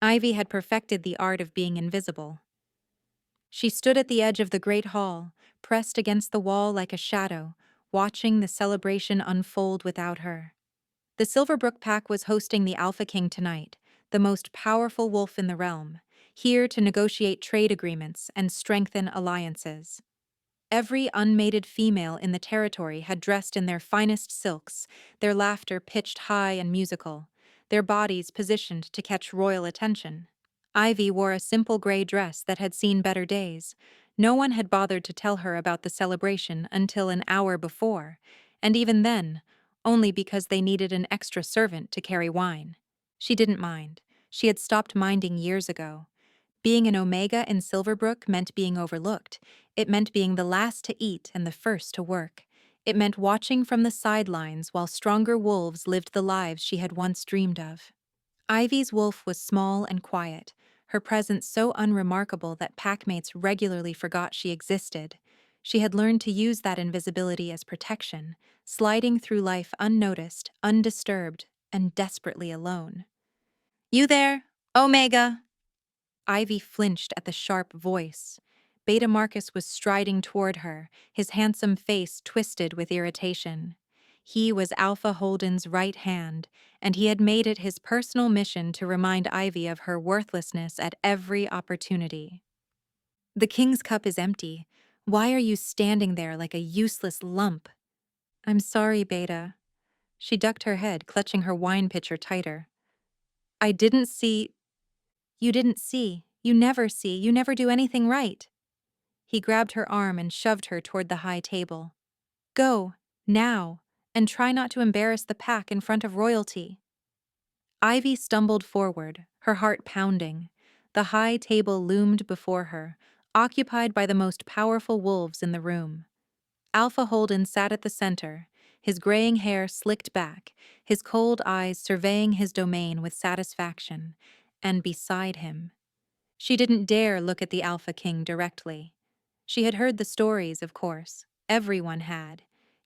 Ivy had perfected the art of being invisible. She stood at the edge of the great hall, pressed against the wall like a shadow, watching the celebration unfold without her. The Silverbrook Pack was hosting the Alpha King tonight, the most powerful wolf in the realm, here to negotiate trade agreements and strengthen alliances. Every unmated female in the territory had dressed in their finest silks, their laughter pitched high and musical, their bodies positioned to catch royal attention. Ivy wore a simple gray dress that had seen better days. No one had bothered to tell her about the celebration until an hour before, and even then, only because they needed an extra servant to carry wine. She didn't mind. She had stopped minding years ago. Being an Omega in Silverbrook meant being overlooked. It meant being the last to eat and the first to work. It meant watching from the sidelines while stronger wolves lived the lives she had once dreamed of. Ivy's wolf was small and quiet, her presence so unremarkable that packmates regularly forgot she existed. She had learned to use that invisibility as protection, sliding through life unnoticed, undisturbed, and desperately alone. You there, Omega? Ivy flinched at the sharp voice. Beta Marcus was striding toward her, his handsome face twisted with irritation. He was Alpha Holden's right hand, and he had made it his personal mission to remind Ivy of her worthlessness at every opportunity. The king's cup is empty. Why are you standing there like a useless lump? I'm sorry, Beta. She ducked her head, clutching her wine pitcher tighter. I didn't see. You didn't see. You never see. You never do anything right. He grabbed her arm and shoved her toward the high table. Go, now, and try not to embarrass the pack in front of royalty. Ivy stumbled forward, her heart pounding. The high table loomed before her, occupied by the most powerful wolves in the room. Alpha Holden sat at the center, his graying hair slicked back, his cold eyes surveying his domain with satisfaction, and beside him. She didn't dare look at the Alpha King directly. She had heard the stories, of course. Everyone had.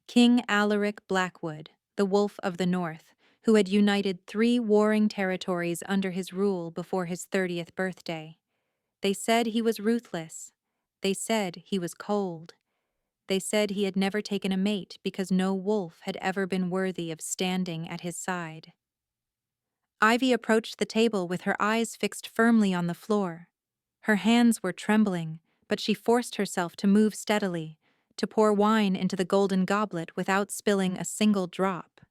King Alaric Blackwood, the Wolf of the North, who had united 3 warring territories under his rule before his 30th birthday. They said he was ruthless. They said he was cold. They said he had never taken a mate because no wolf had ever been worthy of standing at his side. Ivy approached the table with her eyes fixed firmly on the floor. Her hands were trembling, but she forced herself to move steadily, to pour wine into the golden goblet without spilling a single drop.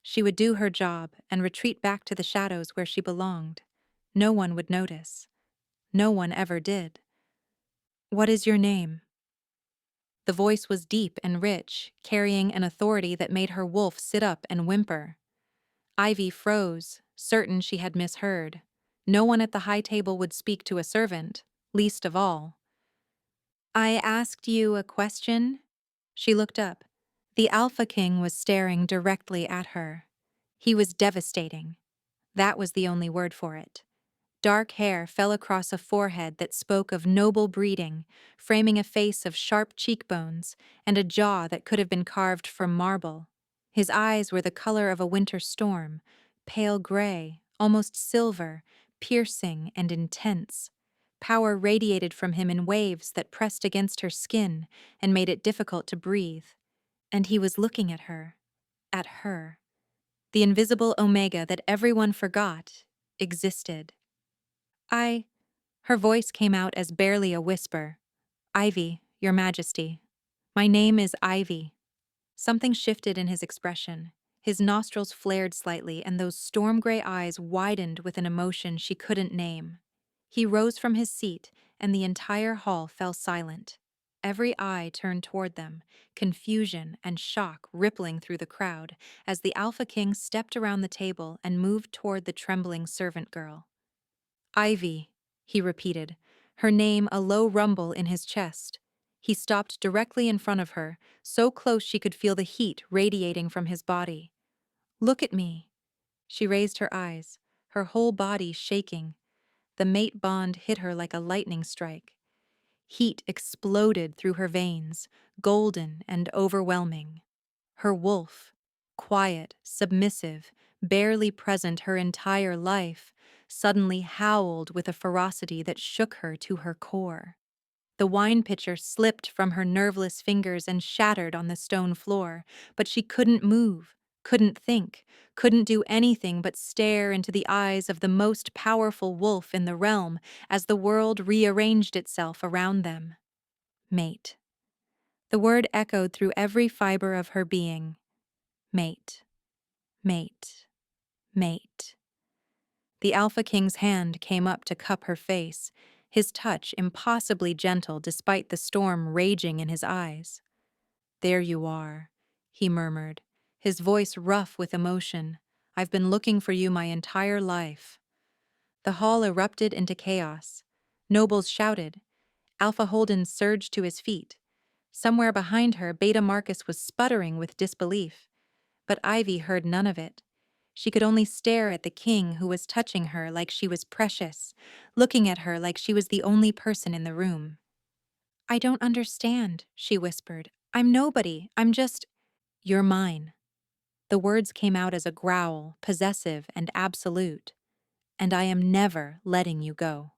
She would do her job and retreat back to the shadows where she belonged. No one would notice. No one ever did. What is your name? The voice was deep and rich, carrying an authority that made her wolf sit up and whimper. Ivy froze, certain she had misheard. No one at the high table would speak to a servant, least of all. I asked you a question? She looked up. The Alpha King was staring directly at her. He was devastating. That was the only word for it. Dark hair fell across a forehead that spoke of noble breeding, framing a face of sharp cheekbones and a jaw that could have been carved from marble. His eyes were the color of a winter storm, pale gray, almost silver, piercing and intense. Power radiated from him in waves that pressed against her skin and made it difficult to breathe. And he was looking at her. At her. The invisible Omega that everyone forgot existed. Her voice came out as barely a whisper. Ivy, Your Majesty. My name is Ivy. Something shifted in his expression. His nostrils flared slightly, and those storm-gray eyes widened with an emotion she couldn't name. He rose from his seat, and the entire hall fell silent. Every eye turned toward them, confusion and shock rippling through the crowd as the Alpha King stepped around the table and moved toward the trembling servant girl. Ivy, he repeated, her name a low rumble in his chest. He stopped directly in front of her, so close she could feel the heat radiating from his body. Look at me. She raised her eyes, her whole body shaking. The mate bond hit her like a lightning strike. Heat exploded through her veins, golden and overwhelming. Her wolf, quiet, submissive, barely present her entire life, suddenly howled with a ferocity that shook her to her core. The wine pitcher slipped from her nerveless fingers and shattered on the stone floor, but she couldn't move, couldn't think, couldn't do anything but stare into the eyes of the most powerful wolf in the realm as the world rearranged itself around them. Mate. The word echoed through every fiber of her being. Mate. Mate. Mate. The Alpha King's hand came up to cup her face, his touch impossibly gentle despite the storm raging in his eyes. "There you are," he murmured, his voice rough with emotion. "I've been looking for you my entire life." The hall erupted into chaos. Nobles shouted. Alpha Holden surged to his feet. Somewhere behind her, Beta Marcus was sputtering with disbelief. But Ivy heard none of it. She could only stare at the king who was touching her like she was precious, looking at her like she was the only person in the room. "I don't understand," she whispered. "I'm nobody. I'm just—" "You're mine." The words came out as a growl, possessive and absolute. "And I am never letting you go."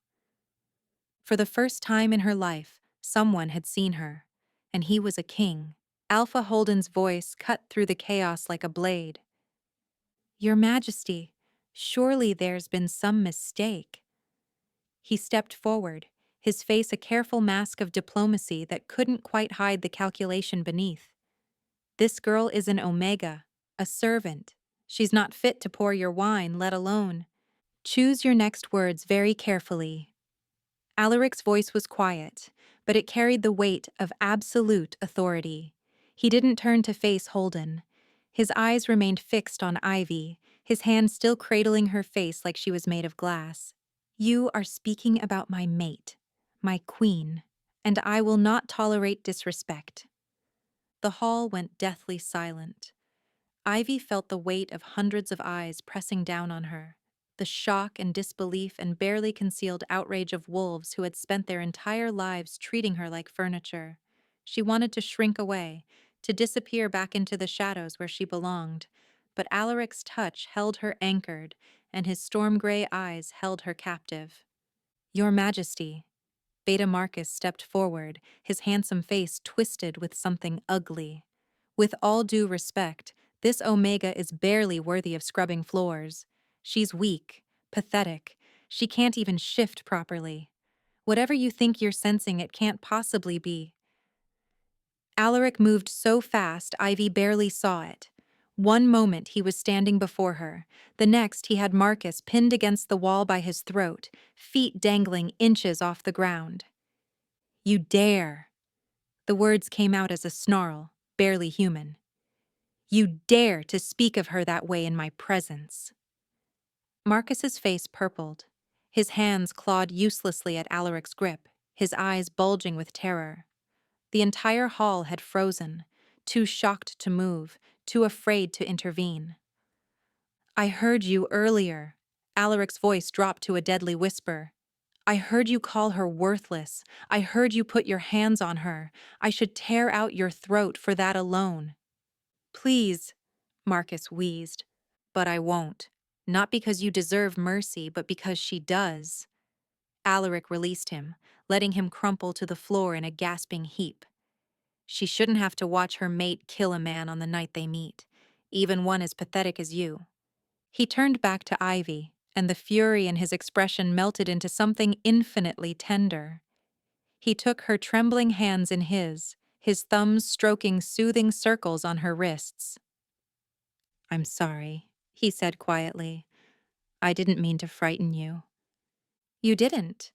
For the first time in her life, someone had seen her, and he was a king. Alpha Holden's voice cut through the chaos like a blade. "Your Majesty, surely there's been some mistake." He stepped forward, his face a careful mask of diplomacy that couldn't quite hide the calculation beneath. "This girl is an Omega, a servant. She's not fit to pour your wine, let alone—" "Choose your next words very carefully." Alaric's voice was quiet, but it carried the weight of absolute authority. He didn't turn to face Holden. His eyes remained fixed on Ivy, his hand still cradling her face like she was made of glass. "You are speaking about my mate, my queen, and I will not tolerate disrespect." The hall went deathly silent. Ivy felt the weight of hundreds of eyes pressing down on her, the shock and disbelief and barely concealed outrage of wolves who had spent their entire lives treating her like furniture. She wanted to shrink away, to disappear back into the shadows where she belonged, but Alaric's touch held her anchored, and his storm-gray eyes held her captive. "Your Majesty." Beta Marcus stepped forward, his handsome face twisted with something ugly. "With all due respect, this Omega is barely worthy of scrubbing floors. She's weak, pathetic. She can't even shift properly. Whatever you think you're sensing, it can't possibly be." Alaric moved so fast Ivy barely saw it. One moment he was standing before her. The next he had Marcus pinned against the wall by his throat, feet dangling inches off the ground. "You dare!" The words came out as a snarl, barely human. "You dare to speak of her that way in my presence." Marcus's face purpled. His hands clawed uselessly at Alaric's grip, his eyes bulging with terror. The entire hall had frozen, too shocked to move, too afraid to intervene. "I heard you earlier." Alaric's voice dropped to a deadly whisper. "I heard you call her worthless. I heard you put your hands on her. I should tear out your throat for that alone." "Please," Marcus wheezed. "But I won't. Not because you deserve mercy, but because she does." Alaric released him, letting him crumple to the floor in a gasping heap. "She shouldn't have to watch her mate kill a man on the night they meet, even one as pathetic as you." He turned back to Ivy, and the fury in his expression melted into something infinitely tender. He took her trembling hands in his thumbs stroking soothing circles on her wrists. "I'm sorry," he said quietly. "I didn't mean to frighten you." "You didn't."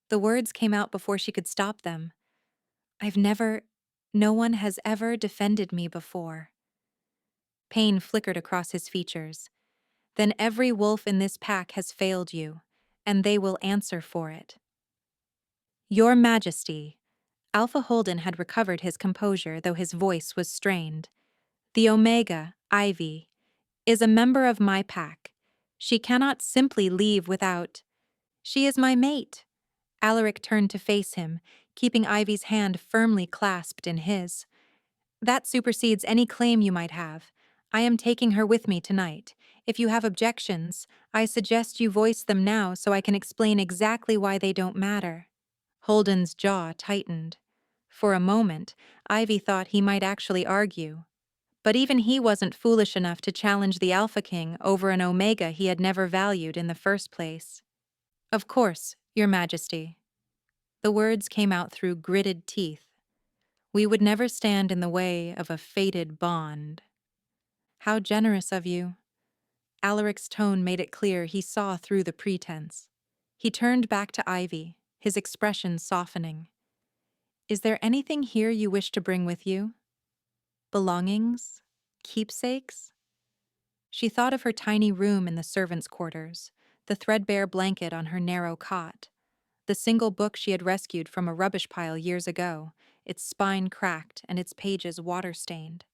The words came out before she could stop them. No one has ever defended me before." Pain flickered across his features. "Then every wolf in this pack has failed you, and they will answer for it." "Your Majesty." Alpha Holden had recovered his composure, though his voice was strained. "The Omega, Ivy, is a member of my pack. She cannot simply leave without—" "She is my mate." Alaric turned to face him, keeping Ivy's hand firmly clasped in his. "That supersedes any claim you might have. I am taking her with me tonight. If you have objections, I suggest you voice them now so I can explain exactly why they don't matter. Holden's jaw tightened. For a moment, Ivy thought he might actually argue. But even he wasn't foolish enough to challenge the Alpha King over an Omega he had never valued in the first place. Of course, Your Majesty. The words came out through gritted teeth. We would never stand in the way of a fated bond. How generous of you. Alaric's tone made it clear he saw through the pretense. He turned back to Ivy, his expression softening. Is there anything here you wish to bring with you? Belongings? Keepsakes? She thought of her tiny room in the servants' quarters, the threadbare blanket on her narrow cot, the single book she had rescued from a rubbish pile years ago, its spine cracked and its pages water-stained.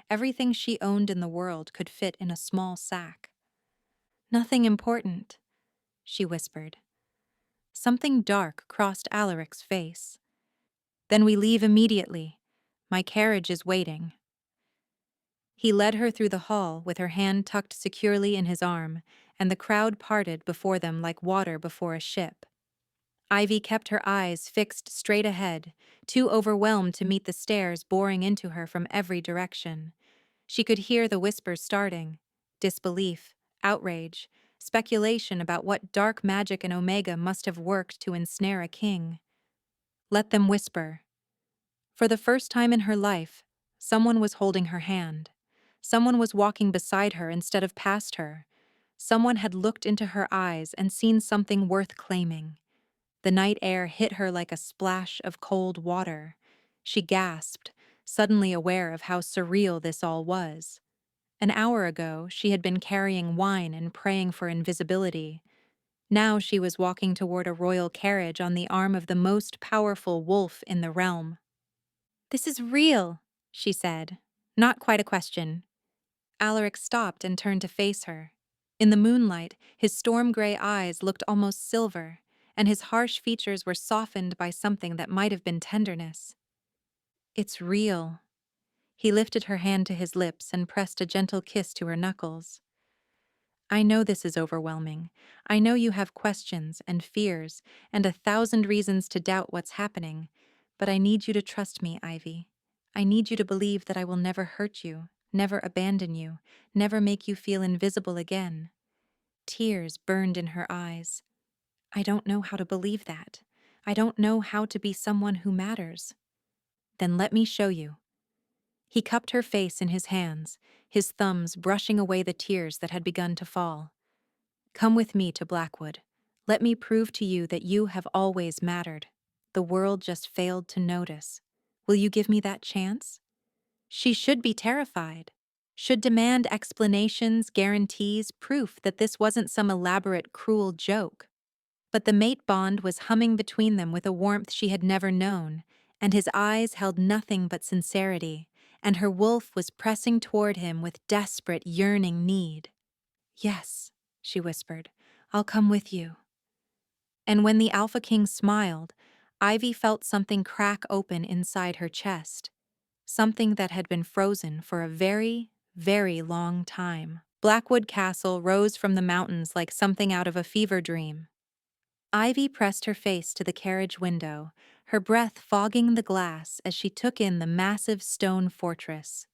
Everything she owned in the world could fit in a small sack. Nothing important, she whispered. Something dark crossed Alaric's face. Then we leave immediately. My carriage is waiting. He led her through the hall with her hand tucked securely in his arm, and the crowd parted before them like water before a ship. Ivy kept her eyes fixed straight ahead, too overwhelmed to meet the stares boring into her from every direction. She could hear the whispers starting: disbelief, outrage, speculation about what dark magic an Omega must have worked to ensnare a king. Let them whisper. For the first time in her life, someone was holding her hand. Someone was walking beside her instead of past her. Someone had looked into her eyes and seen something worth claiming. The night air hit her like a splash of cold water. She gasped, suddenly aware of how surreal this all was. An hour ago, she had been carrying wine and praying for invisibility. Now she was walking toward a royal carriage on the arm of the most powerful wolf in the realm. "This is real," she said. Not quite a question. Alaric stopped and turned to face her. In the moonlight, his storm-gray eyes looked almost silver, and his harsh features were softened by something that might have been tenderness. "It's real." He lifted her hand to his lips and pressed a gentle kiss to her knuckles. "I know this is overwhelming. I know you have questions and fears and 1,000 reasons to doubt what's happening, but I need you to trust me, Ivy. I need you to believe that I will never hurt you, never abandon you, never make you feel invisible again." Tears burned in her eyes. "I don't know how to believe that. I don't know how to be someone who matters." "Then let me show you." He cupped her face in his hands, his thumbs brushing away the tears that had begun to fall. "Come with me to Blackwood. Let me prove to you that you have always mattered. The world just failed to notice. Will you give me that chance?" She should be terrified, should demand explanations, guarantees, proof that this wasn't some elaborate, cruel joke. But the mate bond was humming between them with a warmth she had never known, and his eyes held nothing but sincerity, and her wolf was pressing toward him with desperate, yearning need. "Yes," she whispered, "I'll come with you." And when the Alpha King smiled, Ivy felt something crack open inside her chest, something that had been frozen for a very, very long time. Blackwood Castle rose from the mountains like something out of a fever dream. Ivy pressed her face to the carriage window, her breath fogging the glass as she took in the massive stone fortress.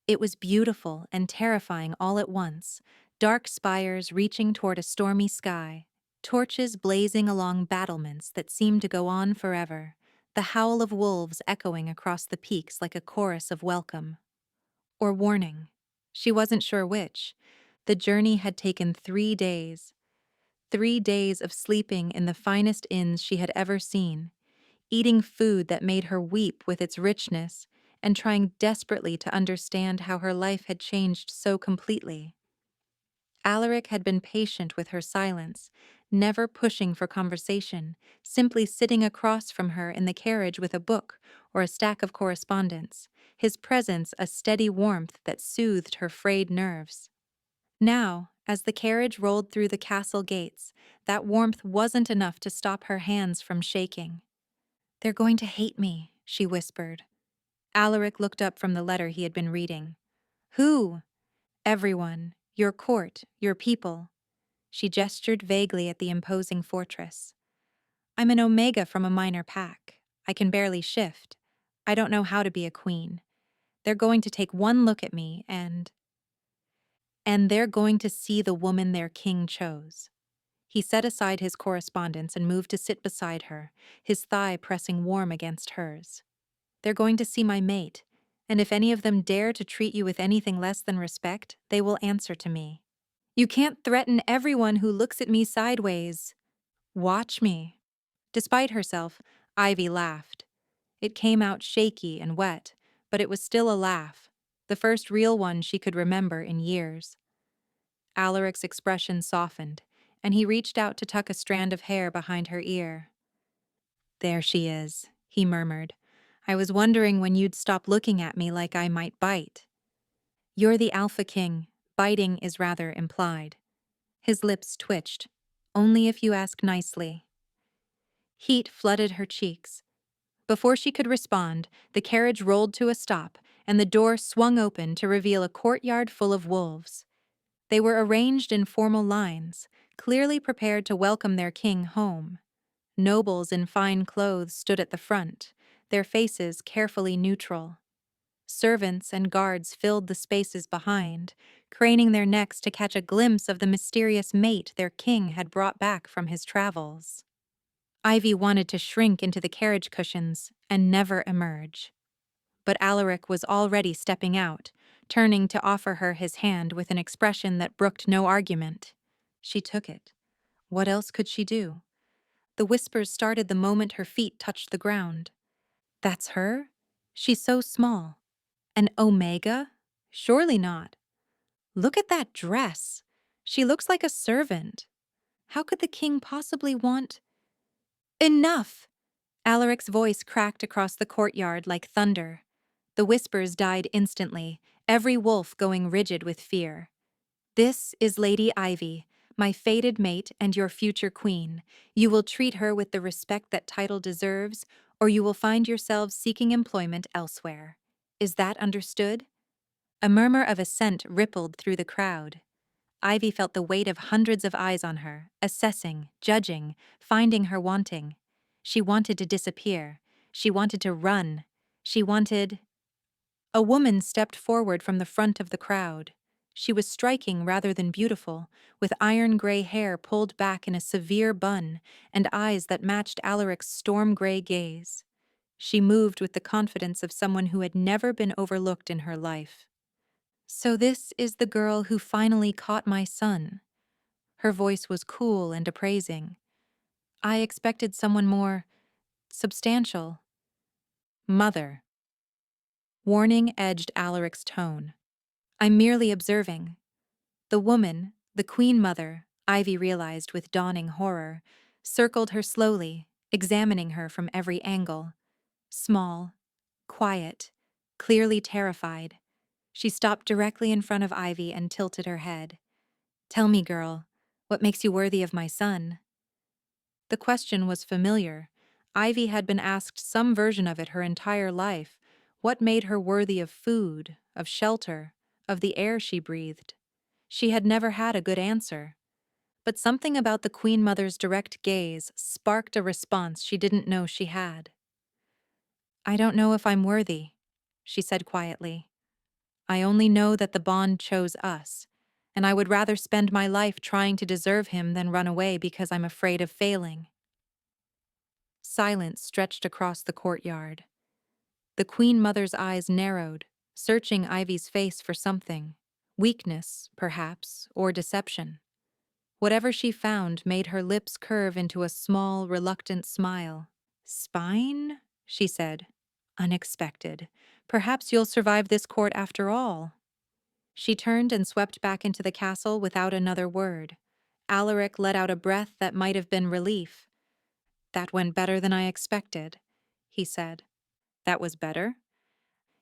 It was beautiful and terrifying all at once, dark spires reaching toward a stormy sky, torches blazing along battlements that seemed to go on forever, the howl of wolves echoing across the peaks like a chorus of welcome. Or warning. She wasn't sure which. The journey had taken 3 days. 3 days of sleeping in the finest inns she had ever seen, eating food that made her weep with its richness, and trying desperately to understand how her life had changed so completely. Alaric had been patient with her silence, never pushing for conversation, simply sitting across from her in the carriage with a book or a stack of correspondence, his presence a steady warmth that soothed her frayed nerves. Now, as the carriage rolled through the castle gates, that warmth wasn't enough to stop her hands from shaking. "They're going to hate me," she whispered. Alaric looked up from the letter he had been reading. "Who?" "Everyone. Your court, your people. She gestured vaguely at the imposing fortress. I'm an Omega from a minor pack. I can barely shift. I don't know how to be a queen. They're going to take one look at me and they're going to see the woman their king chose. He set aside his correspondence and moved to sit beside her, his thigh pressing warm against hers. They're going to see my mate, and if any of them dare to treat you with anything less than respect, they will answer to me. You can't threaten everyone who looks at me sideways. Watch me. Despite herself, Ivy laughed. It came out shaky and wet, but it was still a laugh, the first real one she could remember in years. Alaric's expression softened, and he reached out to tuck a strand of hair behind her ear. There she is, he murmured. I was wondering when you'd stop looking at me like I might bite. You're the Alpha King. Biting is rather implied. His lips twitched. Only if you ask nicely. Heat flooded her cheeks. Before she could respond, the carriage rolled to a stop, and the door swung open to reveal a courtyard full of wolves. They were arranged in formal lines, clearly prepared to welcome their king home. Nobles in fine clothes stood at the front, their faces carefully neutral. Servants and guards filled the spaces behind, craning their necks to catch a glimpse of the mysterious mate their king had brought back from his travels. Ivy wanted to shrink into the carriage cushions and never emerge. But Alaric was already stepping out, turning to offer her his hand with an expression that brooked no argument. She took it. What else could she do? The whispers started the moment her feet touched the ground. That's her? She's so small. An Omega? Surely not. Look at that dress. She looks like a servant. How could the king possibly want— Enough! Alaric's voice cracked across the courtyard like thunder. The whispers died instantly, every wolf going rigid with fear. This is Lady Ivy, my fated mate and your future queen. You will treat her with the respect that title deserves, or you will find yourselves seeking employment elsewhere. Is that understood? A murmur of assent rippled through the crowd. Ivy felt the weight of hundreds of eyes on her, assessing, judging, finding her wanting. She wanted to disappear. She wanted to run. She wanted— A woman stepped forward from the front of the crowd. She was striking rather than beautiful, with iron-gray hair pulled back in a severe bun and eyes that matched Alaric's storm-gray gaze. She moved with the confidence of someone who had never been overlooked in her life. So this is the girl who finally caught my son. Her voice was cool and appraising. I expected someone more substantial. Mother. Warning edged Alaric's tone. I'm merely observing. The woman, the queen mother, Ivy realized with dawning horror, circled her slowly, examining her from every angle. Small, quiet, clearly terrified. She stopped directly in front of Ivy and tilted her head. Tell me, girl, what makes you worthy of my son? The question was familiar. Ivy had been asked some version of it her entire life. What made her worthy of food, of shelter, of the air she breathed? She had never had a good answer. But something about the Queen Mother's direct gaze sparked a response she didn't know she had. I don't know if I'm worthy, she said quietly. I only know that the bond chose us, and I would rather spend my life trying to deserve him than run away because I'm afraid of failing. Silence stretched across the courtyard. The Queen Mother's eyes narrowed, searching Ivy's face for something. Weakness, perhaps, or deception. Whatever she found made her lips curve into a small, reluctant smile. Spine? She said. Unexpected. Perhaps you'll survive this court after all. She turned and swept back into the castle without another word. Alaric let out a breath that might have been relief. That went better than I expected, he said. That was better?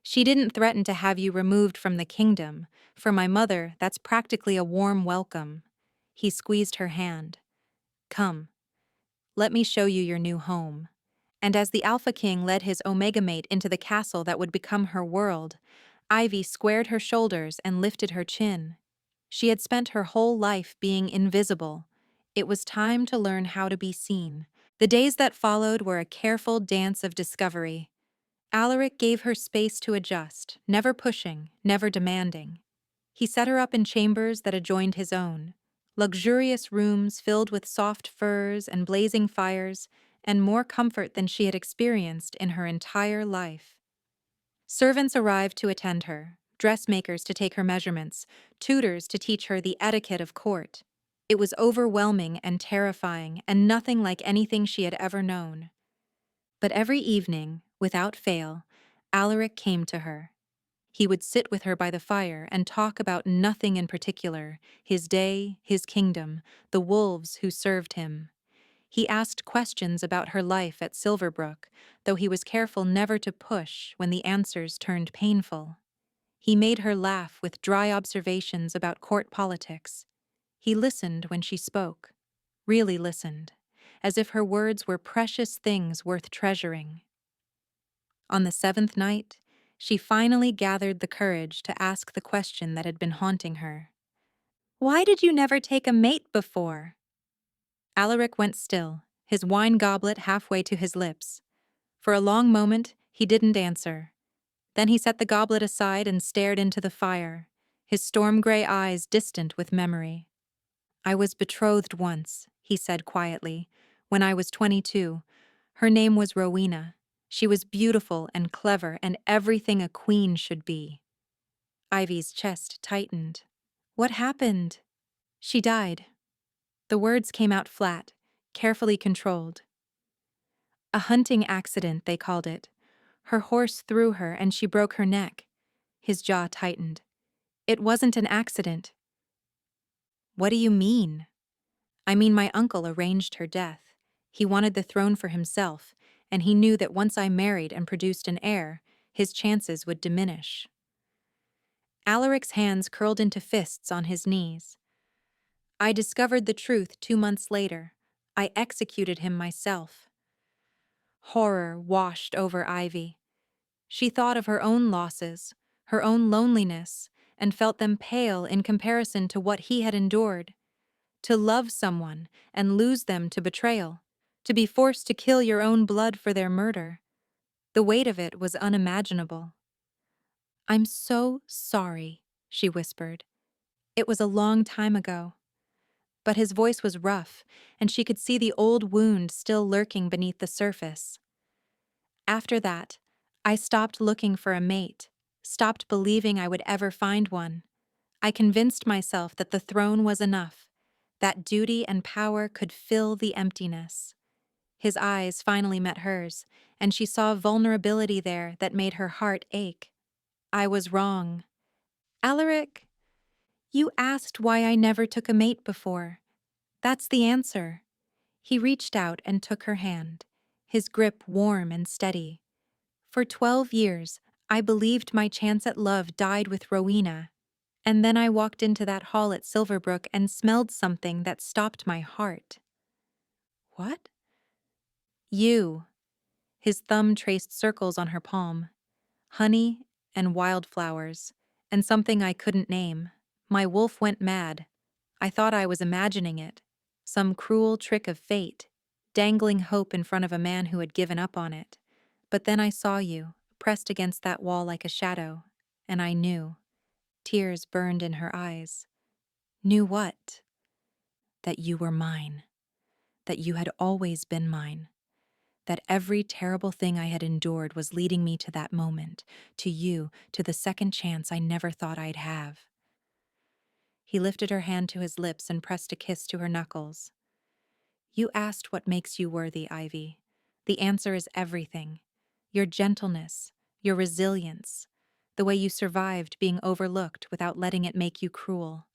She didn't threaten to have you removed from the kingdom. For my mother, that's practically a warm welcome. He squeezed her hand. Come, let me show you your new home. And as the Alpha King led his Omega mate into the castle that would become her world, Ivy squared her shoulders and lifted her chin. She had spent her whole life being invisible. It was time to learn how to be seen. The days that followed were a careful dance of discovery. Alaric gave her space to adjust, never pushing, never demanding. He set her up in chambers that adjoined his own, luxurious rooms filled with soft furs and blazing fires, and more comfort than she had experienced in her entire life. Servants arrived to attend her, dressmakers to take her measurements, tutors to teach her the etiquette of court. It was overwhelming and terrifying, and nothing like anything she had ever known. But every evening, without fail, Alaric came to her. He would sit with her by the fire and talk about nothing in particular, his day, his kingdom, the wolves who served him. He asked questions about her life at Silverbrook, though he was careful never to push when the answers turned painful. He made her laugh with dry observations about court politics. He listened when she spoke, really listened, as if her words were precious things worth treasuring. On the seventh night, she finally gathered the courage to ask the question that had been haunting her. "Why did you never take a mate before?" Alaric went still, his wine goblet halfway to his lips. For a long moment, he didn't answer. Then he set the goblet aside and stared into the fire, his storm-gray eyes distant with memory. "I was betrothed once," he said quietly, "when I was 22. Her name was Rowena. She was beautiful and clever and everything a queen should be." Ivy's chest tightened. "What happened?" "She died." The words came out flat, carefully controlled. "A hunting accident," they called it. "Her horse threw her and she broke her neck." His jaw tightened. "It wasn't an accident." "What do you mean?" "I mean my uncle arranged her death. He wanted the throne for himself, and he knew that once I married and produced an heir, his chances would diminish." Alaric's hands curled into fists on his knees. "I discovered the truth 2 months later. I executed him myself." Horror washed over Ivy. She thought of her own losses, her own loneliness, and felt them pale in comparison to what he had endured. To love someone and lose them to betrayal, to be forced to kill your own blood for their murder. The weight of it was unimaginable. "I'm so sorry," she whispered. "It was a long time ago." But his voice was rough, and she could see the old wound still lurking beneath the surface. "After that, I stopped looking for a mate, stopped believing I would ever find one. I convinced myself that the throne was enough, that duty and power could fill the emptiness." His eyes finally met hers, and she saw vulnerability there that made her heart ache. "I was wrong." "Alaric, you asked why I never took a mate before. That's the answer." He reached out and took her hand, his grip warm and steady. "For 12 years, I believed my chance at love died with Rowena. And then I walked into that hall at Silverbrook and smelled something that stopped my heart." "What?" "You." His thumb traced circles on her palm. "Honey and wildflowers, and something I couldn't name. My wolf went mad. I thought I was imagining it. Some cruel trick of fate, dangling hope in front of a man who had given up on it. But then I saw you, pressed against that wall like a shadow, and I knew." Tears burned in her eyes. "Knew what?" "That you were mine. That you had always been mine. That every terrible thing I had endured was leading me to that moment, to you, to the second chance I never thought I'd have." He lifted her hand to his lips and pressed a kiss to her knuckles. "You asked what makes you worthy, Ivy. The answer is everything. Your gentleness, your resilience, the way you survived being overlooked without letting it make you cruel.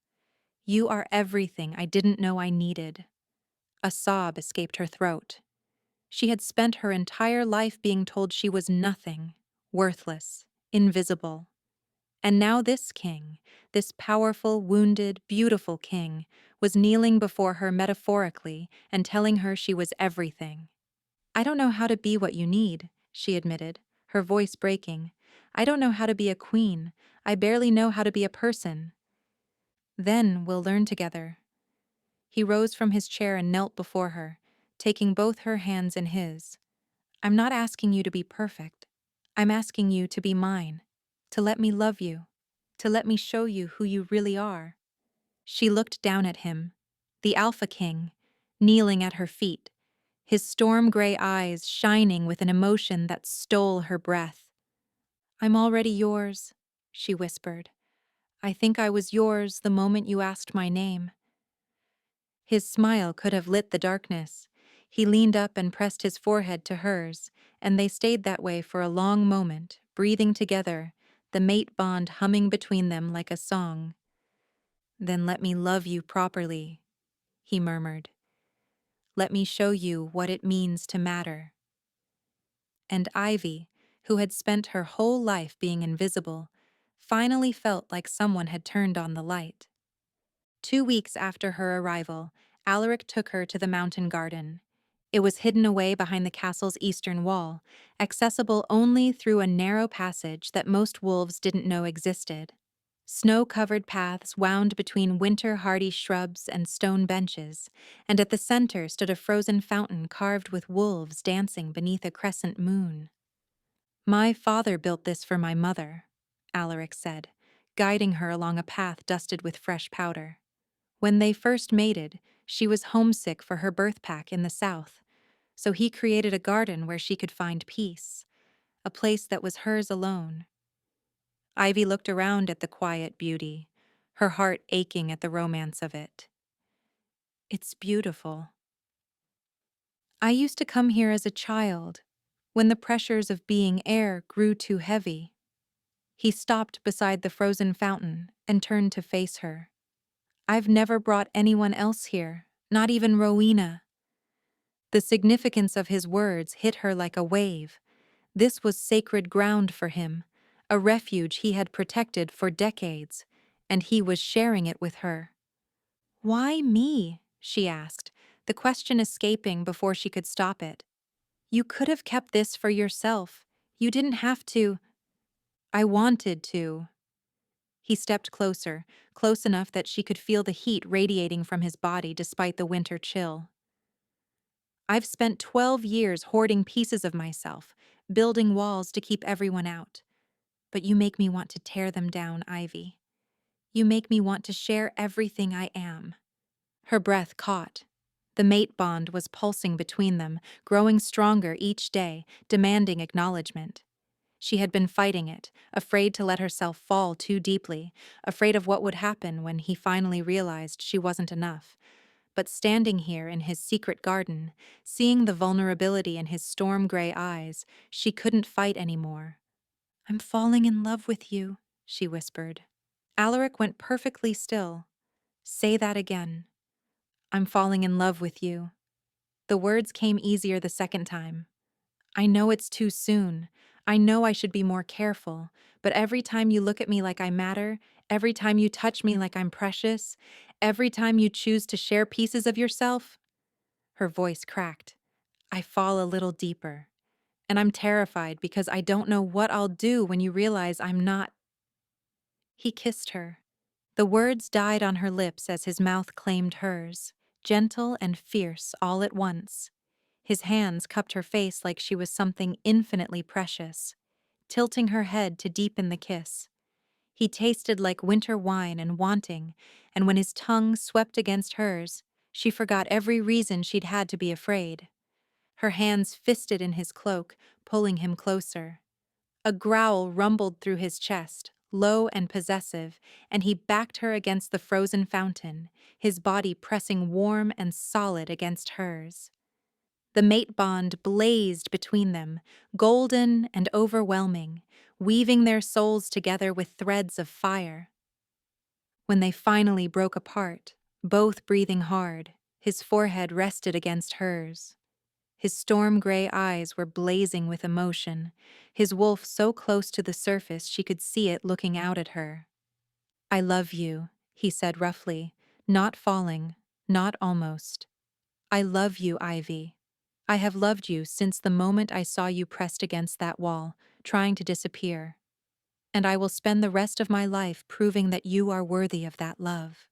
You are everything I didn't know I needed." A sob escaped her throat. She had spent her entire life being told she was nothing, worthless, invisible. And now this king, this powerful, wounded, beautiful king, was kneeling before her metaphorically and telling her she was everything. "I don't know how to be what you need," she admitted, her voice breaking. "I don't know how to be a queen. I barely know how to be a person." Then we'll learn together. He rose from his chair and knelt before her, taking both her hands in his. I'm not asking you to be perfect. I'm asking you to be mine, to let me love you, to let me show you who you really are. She looked down at him, the Alpha King, kneeling at her feet, his storm-gray eyes shining with an emotion that stole her breath. I'm already yours, she whispered. I think I was yours the moment you asked my name. His smile could have lit the darkness. He leaned up and pressed his forehead to hers, and they stayed that way for a long moment, breathing together, the mate bond humming between them like a song. Then let me love you properly, he murmured. Let me show you what it means to matter. And Ivy, who had spent her whole life being invisible, finally felt like someone had turned on the light. 2 weeks after her arrival, Alaric took her to the mountain garden. It was hidden away behind the castle's eastern wall, accessible only through a narrow passage that most wolves didn't know existed. Snow-covered paths wound between winter-hardy shrubs and stone benches, and at the center stood a frozen fountain carved with wolves dancing beneath a crescent moon. My father built this for my mother, Alaric said, guiding her along a path dusted with fresh powder. When they first mated, she was homesick for her birth pack in the south, so he created a garden where she could find peace, a place that was hers alone. Ivy looked around at the quiet beauty, her heart aching at the romance of it. It's beautiful. I used to come here as a child, when the pressures of being heir grew too heavy. He stopped beside the frozen fountain and turned to face her. I've never brought anyone else here, not even Rowena. The significance of his words hit her like a wave. This was sacred ground for him, a refuge he had protected for decades, and he was sharing it with her. Why me? She asked, the question escaping before she could stop it. You could have kept this for yourself. You didn't have to. I wanted to. He stepped closer, close enough that she could feel the heat radiating from his body despite the winter chill. I've spent 12 years hoarding pieces of myself, building walls to keep everyone out. But you make me want to tear them down, Ivy. You make me want to share everything I am. Her breath caught. The mate bond was pulsing between them, growing stronger each day, demanding acknowledgement. She had been fighting it, afraid to let herself fall too deeply, afraid of what would happen when he finally realized she wasn't enough. But standing here in his secret garden, seeing the vulnerability in his storm-gray eyes, she couldn't fight anymore. I'm falling in love with you, she whispered. Alaric went perfectly still. Say that again. I'm falling in love with you. The words came easier the second time. I know it's too soon. I know I should be more careful, but every time you look at me like I matter, every time you touch me like I'm precious, every time you choose to share pieces of yourself, her voice cracked, I fall a little deeper. And I'm terrified because I don't know what I'll do when you realize I'm not. He kissed her. The words died on her lips as his mouth claimed hers, gentle and fierce all at once. His hands cupped her face like she was something infinitely precious, tilting her head to deepen the kiss. He tasted like winter wine and wanting, and when his tongue swept against hers, she forgot every reason she'd had to be afraid. Her hands fisted in his cloak, pulling him closer. A growl rumbled through his chest, low and possessive, and he backed her against the frozen fountain, his body pressing warm and solid against hers. The mate bond blazed between them, golden and overwhelming, weaving their souls together with threads of fire. When they finally broke apart, both breathing hard, his forehead rested against hers. His storm-gray eyes were blazing with emotion, his wolf so close to the surface she could see it looking out at her. I love you, he said roughly, not falling, not almost. I love you, Ivy. I have loved you since the moment I saw you pressed against that wall, trying to disappear. And I will spend the rest of my life proving that you are worthy of that love.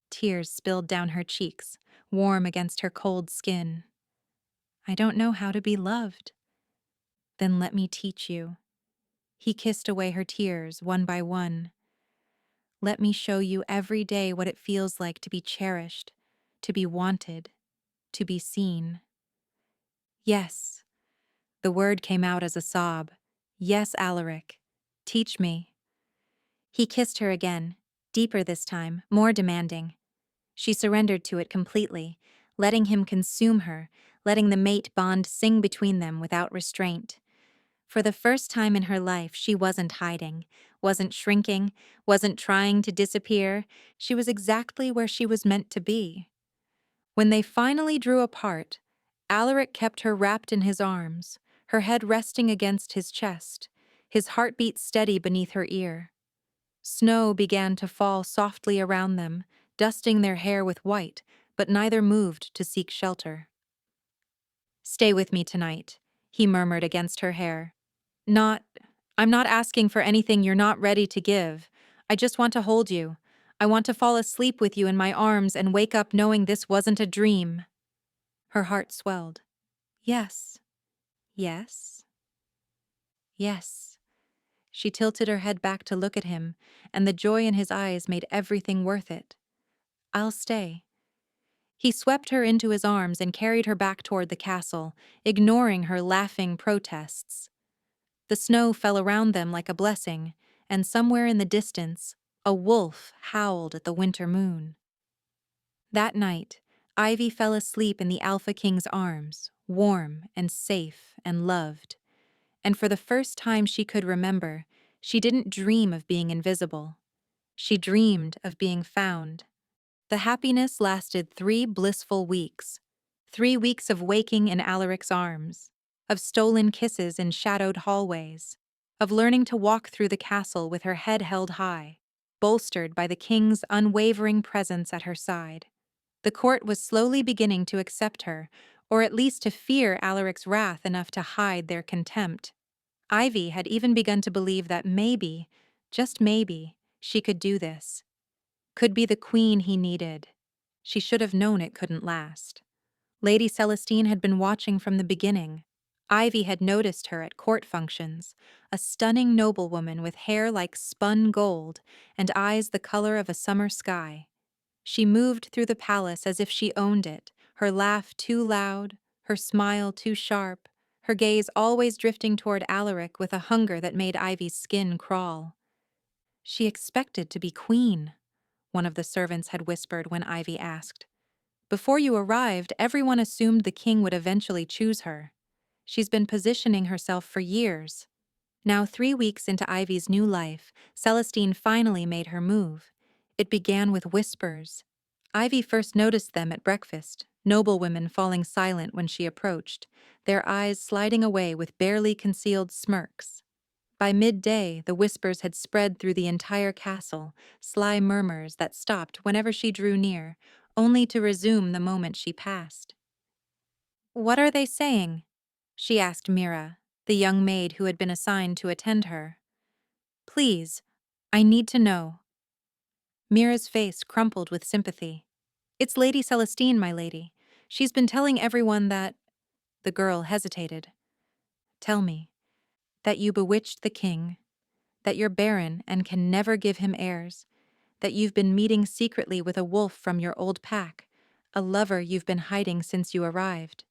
Tears spilled down her cheeks, warm against her cold skin. I don't know how to be loved. Then let me teach you. He kissed away her tears one by one. Let me show you every day what it feels like to be cherished, to be wanted, to be seen. Yes, the word came out as a sob. Yes, Alaric, teach me. He kissed her again, deeper this time, more demanding. She surrendered to it completely, letting him consume her, letting the mate bond sing between them without restraint. For the first time in her life, she wasn't hiding, wasn't shrinking, wasn't trying to disappear. She was exactly where she was meant to be. When they finally drew apart, Alaric kept her wrapped in his arms, her head resting against his chest, his heartbeat steady beneath her ear. Snow began to fall softly around them, dusting their hair with white, but neither moved to seek shelter. Stay with me tonight, he murmured against her hair. Not, I'm not asking for anything you're not ready to give. I just want to hold you. I want to fall asleep with you in my arms and wake up knowing this wasn't a dream. Her heart swelled. Yes, yes, yes. She tilted her head back to look at him, and the joy in his eyes made everything worth it. I'll stay. He swept her into his arms and carried her back toward the castle, ignoring her laughing protests. The snow fell around them like a blessing, and somewhere in the distance, a wolf howled at the winter moon. That night, Ivy fell asleep in the Alpha King's arms, warm and safe and loved. And for the first time she could remember, she didn't dream of being invisible. She dreamed of being found. The happiness lasted 3 blissful weeks. 3 weeks of waking in Alaric's arms, of stolen kisses in shadowed hallways, of learning to walk through the castle with her head held high, bolstered by the king's unwavering presence at her side. The court was slowly beginning to accept her, or at least to fear Alaric's wrath enough to hide their contempt. Ivy had even begun to believe that maybe, just maybe, she could do this. Could be the queen he needed. She should have known it couldn't last. Lady Celestine had been watching from the beginning. Ivy had noticed her at court functions, a stunning noblewoman with hair like spun gold and eyes the color of a summer sky. She moved through the palace as if she owned it, her laugh too loud, her smile too sharp, her gaze always drifting toward Alaric with a hunger that made Ivy's skin crawl. She expected to be queen, one of the servants had whispered when Ivy asked. Before you arrived, everyone assumed the king would eventually choose her. She's been positioning herself for years. Now, 3 weeks into Ivy's new life, Celestine finally made her move. It began with whispers. Ivy first noticed them at breakfast, noblewomen falling silent when she approached, their eyes sliding away with barely concealed smirks. By midday, the whispers had spread through the entire castle, sly murmurs that stopped whenever she drew near, only to resume the moment she passed. "What are they saying?" she asked Mira, the young maid who had been assigned to attend her. "Please, I need to know." Mira's face crumpled with sympathy. "It's Lady Celestine, my lady. She's been telling everyone that—" The girl hesitated. "Tell me, that you bewitched the king, that you're barren and can never give him heirs, that you've been meeting secretly with a wolf from your old pack, a lover you've been hiding since you arrived."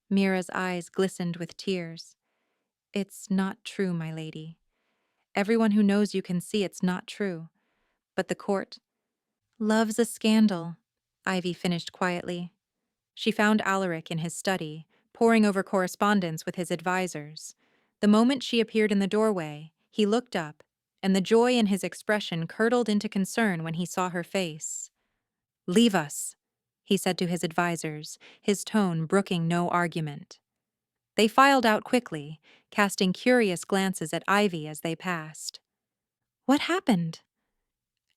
Mira's eyes glistened with tears. "It's not true, my lady. Everyone who knows you can see it's not true. But the court loves a scandal," Ivy finished quietly. She found Alaric in his study, poring over correspondence with his advisors. The moment she appeared in the doorway, he looked up, and the joy in his expression curdled into concern when he saw her face. "Leave us," he said to his advisors, his tone brooking no argument. They filed out quickly, casting curious glances at Ivy as they passed. "What happened?"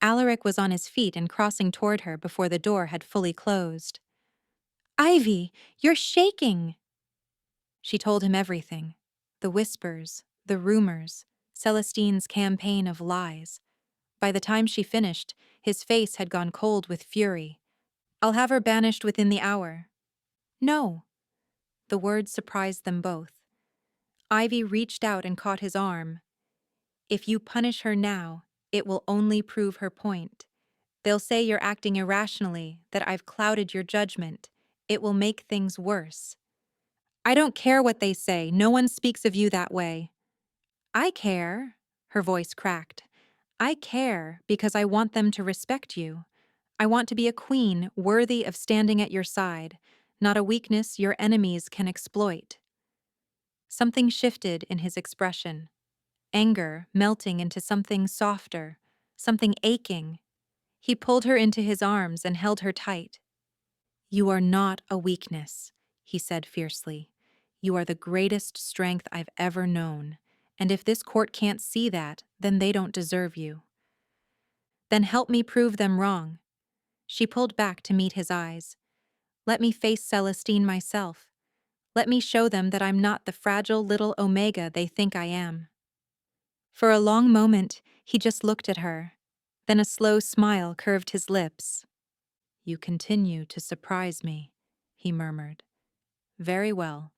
Alaric was on his feet and crossing toward her before the door had fully closed. "Ivy, you're shaking!" She told him everything. The whispers, the rumors, Celestine's campaign of lies. By the time she finished, His face had gone cold with fury. "I'll have her banished within the hour." "No." The words surprised them both. Ivy reached out and caught his arm. "If you punish her now, it will only prove her point. They'll say you're acting irrationally, that I've clouded your judgment. It will make things worse." "I don't care what they say. No one speaks of you that way." "I care." Her voice cracked. "I care because I want them to respect you. I want to be a queen worthy of standing at your side, not a weakness your enemies can exploit." Something shifted in his expression, anger melting into something softer, something aching. He pulled her into his arms and held her tight. "You are not a weakness," he said fiercely. "You are the greatest strength I've ever known, and if this court can't see that, then they don't deserve you." "Then help me prove them wrong." She pulled back to meet his eyes. "Let me face Celestine myself. Let me show them that I'm not the fragile little Omega they think I am." For a long moment, he just looked at her. Then a slow smile curved his lips. "You continue to surprise me," he murmured. "Very well.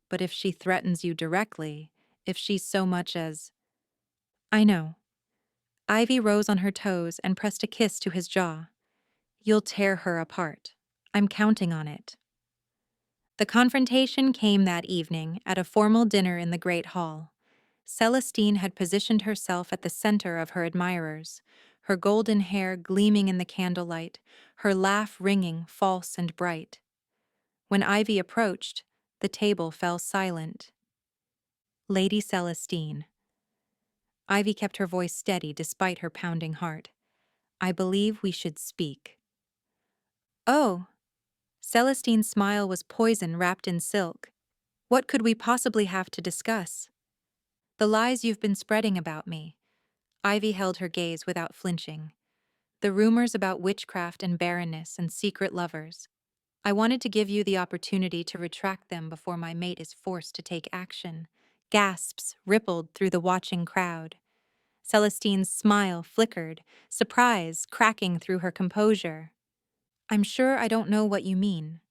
But if she threatens you directly, if she so much as—" "I know." Ivy rose on her toes and pressed a kiss to his jaw. "You'll tear her apart. I'm counting on it." The confrontation came that evening at a formal dinner in the Great Hall. Celestine had positioned herself at the center of her admirers, her golden hair gleaming in the candlelight, her laugh ringing false and bright. When Ivy approached, the table fell silent. "Lady Celestine." Ivy kept her voice steady despite her pounding heart. "I believe we should speak." "Oh." Celestine's smile was poison wrapped in silk. "What could we possibly have to discuss?" "The lies you've been spreading about me." Ivy held her gaze without flinching. "The rumors about witchcraft and barrenness and secret lovers. I wanted to give you the opportunity to retract them before my mate is forced to take action." Gasps rippled through the watching crowd. Celestine's smile flickered, surprise cracking through her composure. "I'm sure I don't know what you mean."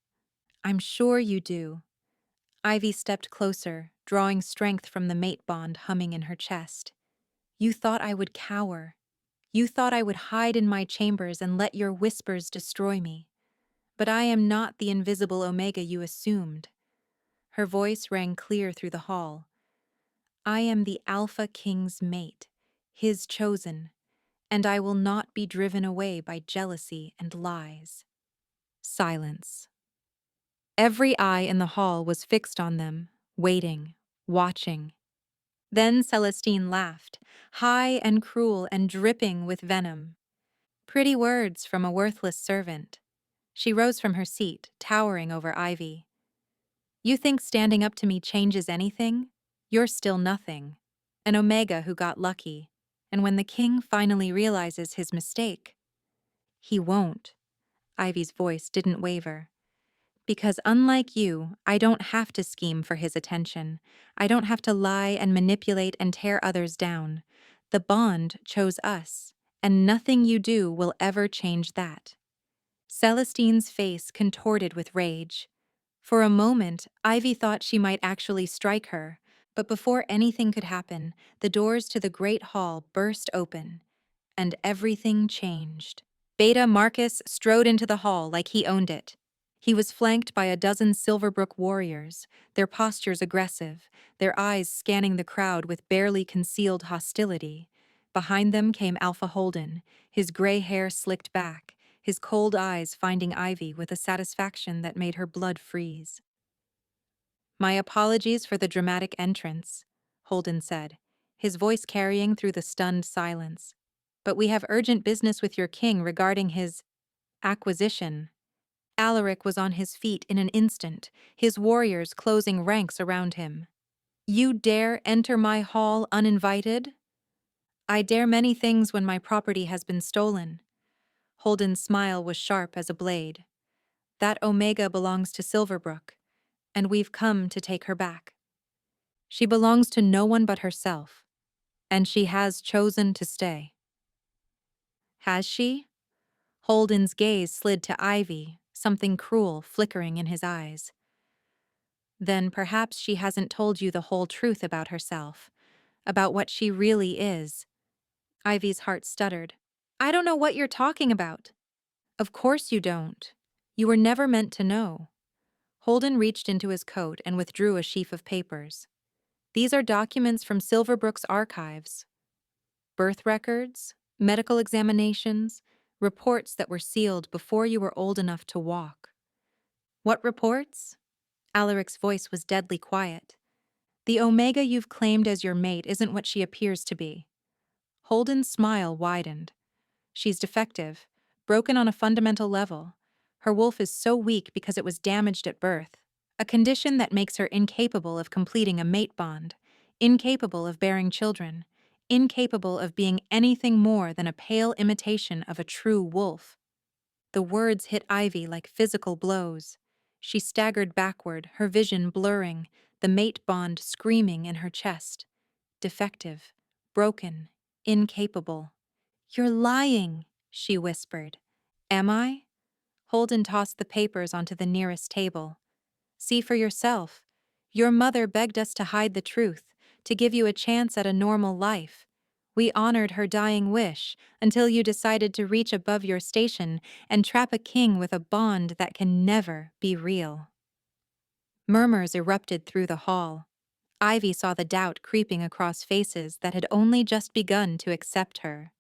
"I'm sure you do." Ivy stepped closer, drawing strength from the mate bond humming in her chest. "You thought I would cower. You thought I would hide in my chambers and let your whispers destroy me. But I am not the invisible Omega you assumed." Her voice rang clear through the hall. "I am the Alpha King's mate, his chosen, and I will not be driven away by jealousy and lies." Silence. Every eye in the hall was fixed on them, waiting, watching. Then Celestine laughed, high and cruel and dripping with venom. Pretty words from a worthless servant. She rose from her seat, towering over Ivy. "You think standing up to me changes anything? You're still nothing. An Omega who got lucky. And when the king finally realizes his mistake—" "He won't." Ivy's voice didn't waver. "Because unlike you, I don't have to scheme for his attention. I don't have to lie and manipulate and tear others down. The bond chose us, and nothing you do will ever change that." Celestine's face contorted with rage. For a moment, Ivy thought she might actually strike her, but before anything could happen, the doors to the great hall burst open, and everything changed. Beta Marcus strode into the hall like he owned it. He was flanked by a dozen Silverbrook warriors, their postures aggressive, their eyes scanning the crowd with barely concealed hostility. Behind them came Alpha Holden, his gray hair slicked back, his cold eyes finding Ivy with a satisfaction that made her blood freeze. "My apologies for the dramatic entrance," Holden said, his voice carrying through the stunned silence. "But we have urgent business with your king regarding his acquisition." Alaric was on his feet in an instant, his warriors closing ranks around him. "You dare enter my hall uninvited?" "I dare many things when my property has been stolen." Holden's smile was sharp as a blade. "That Omega belongs to Silverbrook, and we've come to take her back. She belongs to no one but herself, and she has chosen to stay." "Has she?" Holden's gaze slid to Ivy, something cruel flickering in his eyes. Then perhaps she hasn't told you the whole truth about herself, about what she really is. Ivy's heart stuttered. I don't know what you're talking about. Of course you don't. You were never meant to know. Holden reached into his coat and withdrew a sheaf of papers. These are documents from Silverbrook's archives. Birth records, medical examinations, reports that were sealed before you were old enough to walk. What reports? Alaric's voice was deadly quiet. The Omega you've claimed as your mate isn't what she appears to be. Holden's smile widened. She's defective, broken on a fundamental level. Her wolf is so weak because it was damaged at birth, a condition that makes her incapable of completing a mate bond, incapable of bearing children, incapable of being anything more than a pale imitation of a true wolf. The words hit Ivy like physical blows. She staggered backward, her vision blurring, the mate bond screaming in her chest. Defective, broken, incapable. You're lying, she whispered. Am I? Holden tossed the papers onto the nearest table. See for yourself. Your mother begged us to hide the truth, to give you a chance at a normal life. We honored her dying wish until you decided to reach above your station and trap a king with a bond that can never be real. Murmurs erupted through the hall. Ivy saw the doubt creeping across faces that had only just begun to accept her.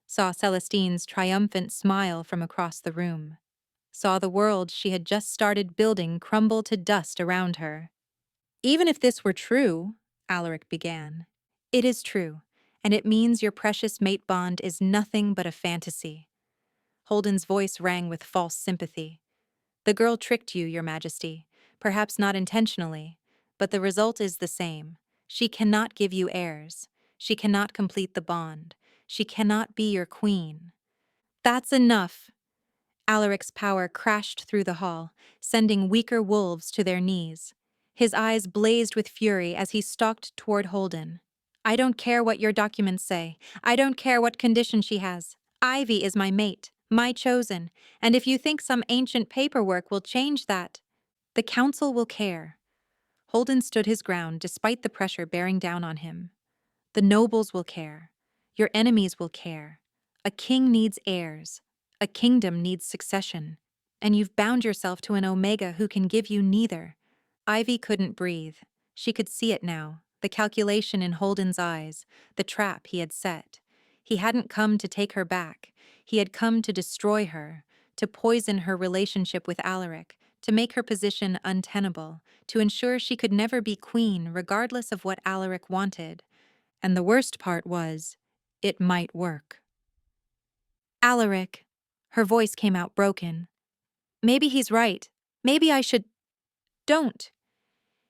Saw Celestine's triumphant smile from across the room. Saw the world she had just started building crumble to dust around her. Even if this were true, Alaric began. It is true, and it means your precious mate bond is nothing but a fantasy. Holden's voice rang with false sympathy. The girl tricked you, Your Majesty, perhaps not intentionally, but the result is the same. She cannot give you heirs. She cannot complete the bond. She cannot be your queen. That's enough. Alaric's power crashed through the hall, sending weaker wolves to their knees. His eyes blazed with fury as he stalked toward Holden. I don't care what your documents say. I don't care what condition she has. Ivy is my mate, my chosen, and if you think some ancient paperwork will change that, the council will care. Holden stood his ground despite the pressure bearing down on him. The nobles will care. Your enemies will care. A king needs heirs. A kingdom needs succession. And you've bound yourself to an Omega who can give you neither. Ivy couldn't breathe. She could see it now, the calculation in Holden's eyes, the trap he had set. He hadn't come to take her back. He had come to destroy her, to poison her relationship with Alaric, to make her position untenable, to ensure she could never be queen regardless of what Alaric wanted. And the worst part was, it might work. Alaric. Her voice came out broken. Maybe he's right. Maybe I should. Don't.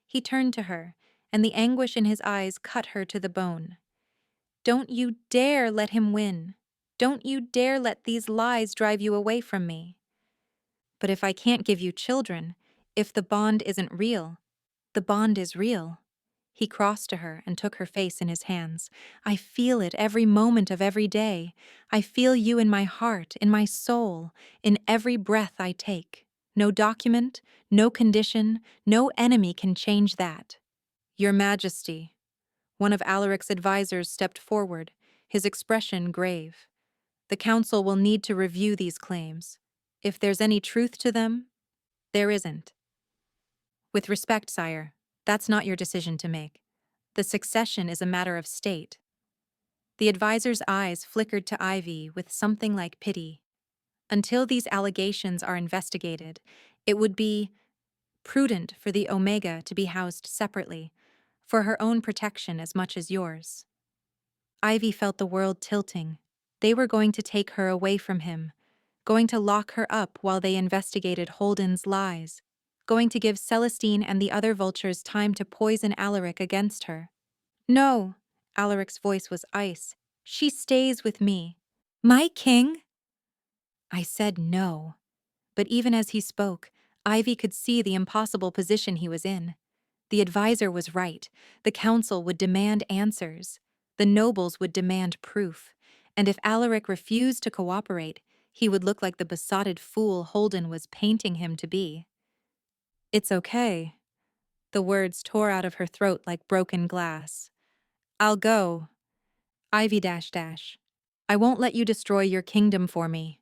He turned to her, and the anguish in his eyes cut her to the bone. Don't you dare let him win. Don't you dare let these lies drive you away from me. But if I can't give you children, if the bond isn't real, the bond is real. He crossed to her and took her face in his hands. I feel it every moment of every day. I feel you in my heart, in my soul, in every breath I take. No document, no condition, no enemy can change that. Your Majesty. One of Alaric's advisors stepped forward, his expression grave. The council will need to review these claims. If there's any truth to them, there isn't. With respect, sire, that's not your decision to make. The succession is a matter of state. The advisor's eyes flickered to Ivy with something like pity. Until these allegations are investigated, it would be prudent for the Omega to be housed separately, for her own protection as much as yours. Ivy felt the world tilting. They were going to take her away from him, going to lock her up while they investigated Holden's lies, going to give Celestine and the other vultures time to poison Alaric against her. No, Alaric's voice was ice. She stays with me. My king? I said no. But even as he spoke, Ivy could see the impossible position he was in. The advisor was right. The council would demand answers. The nobles would demand proof. And if Alaric refused to cooperate, he would look like the besotted fool Holden was painting him to be. "It's okay." The words tore out of her throat like broken glass. "I'll go. Ivy dash dash. I won't let you destroy your kingdom for me."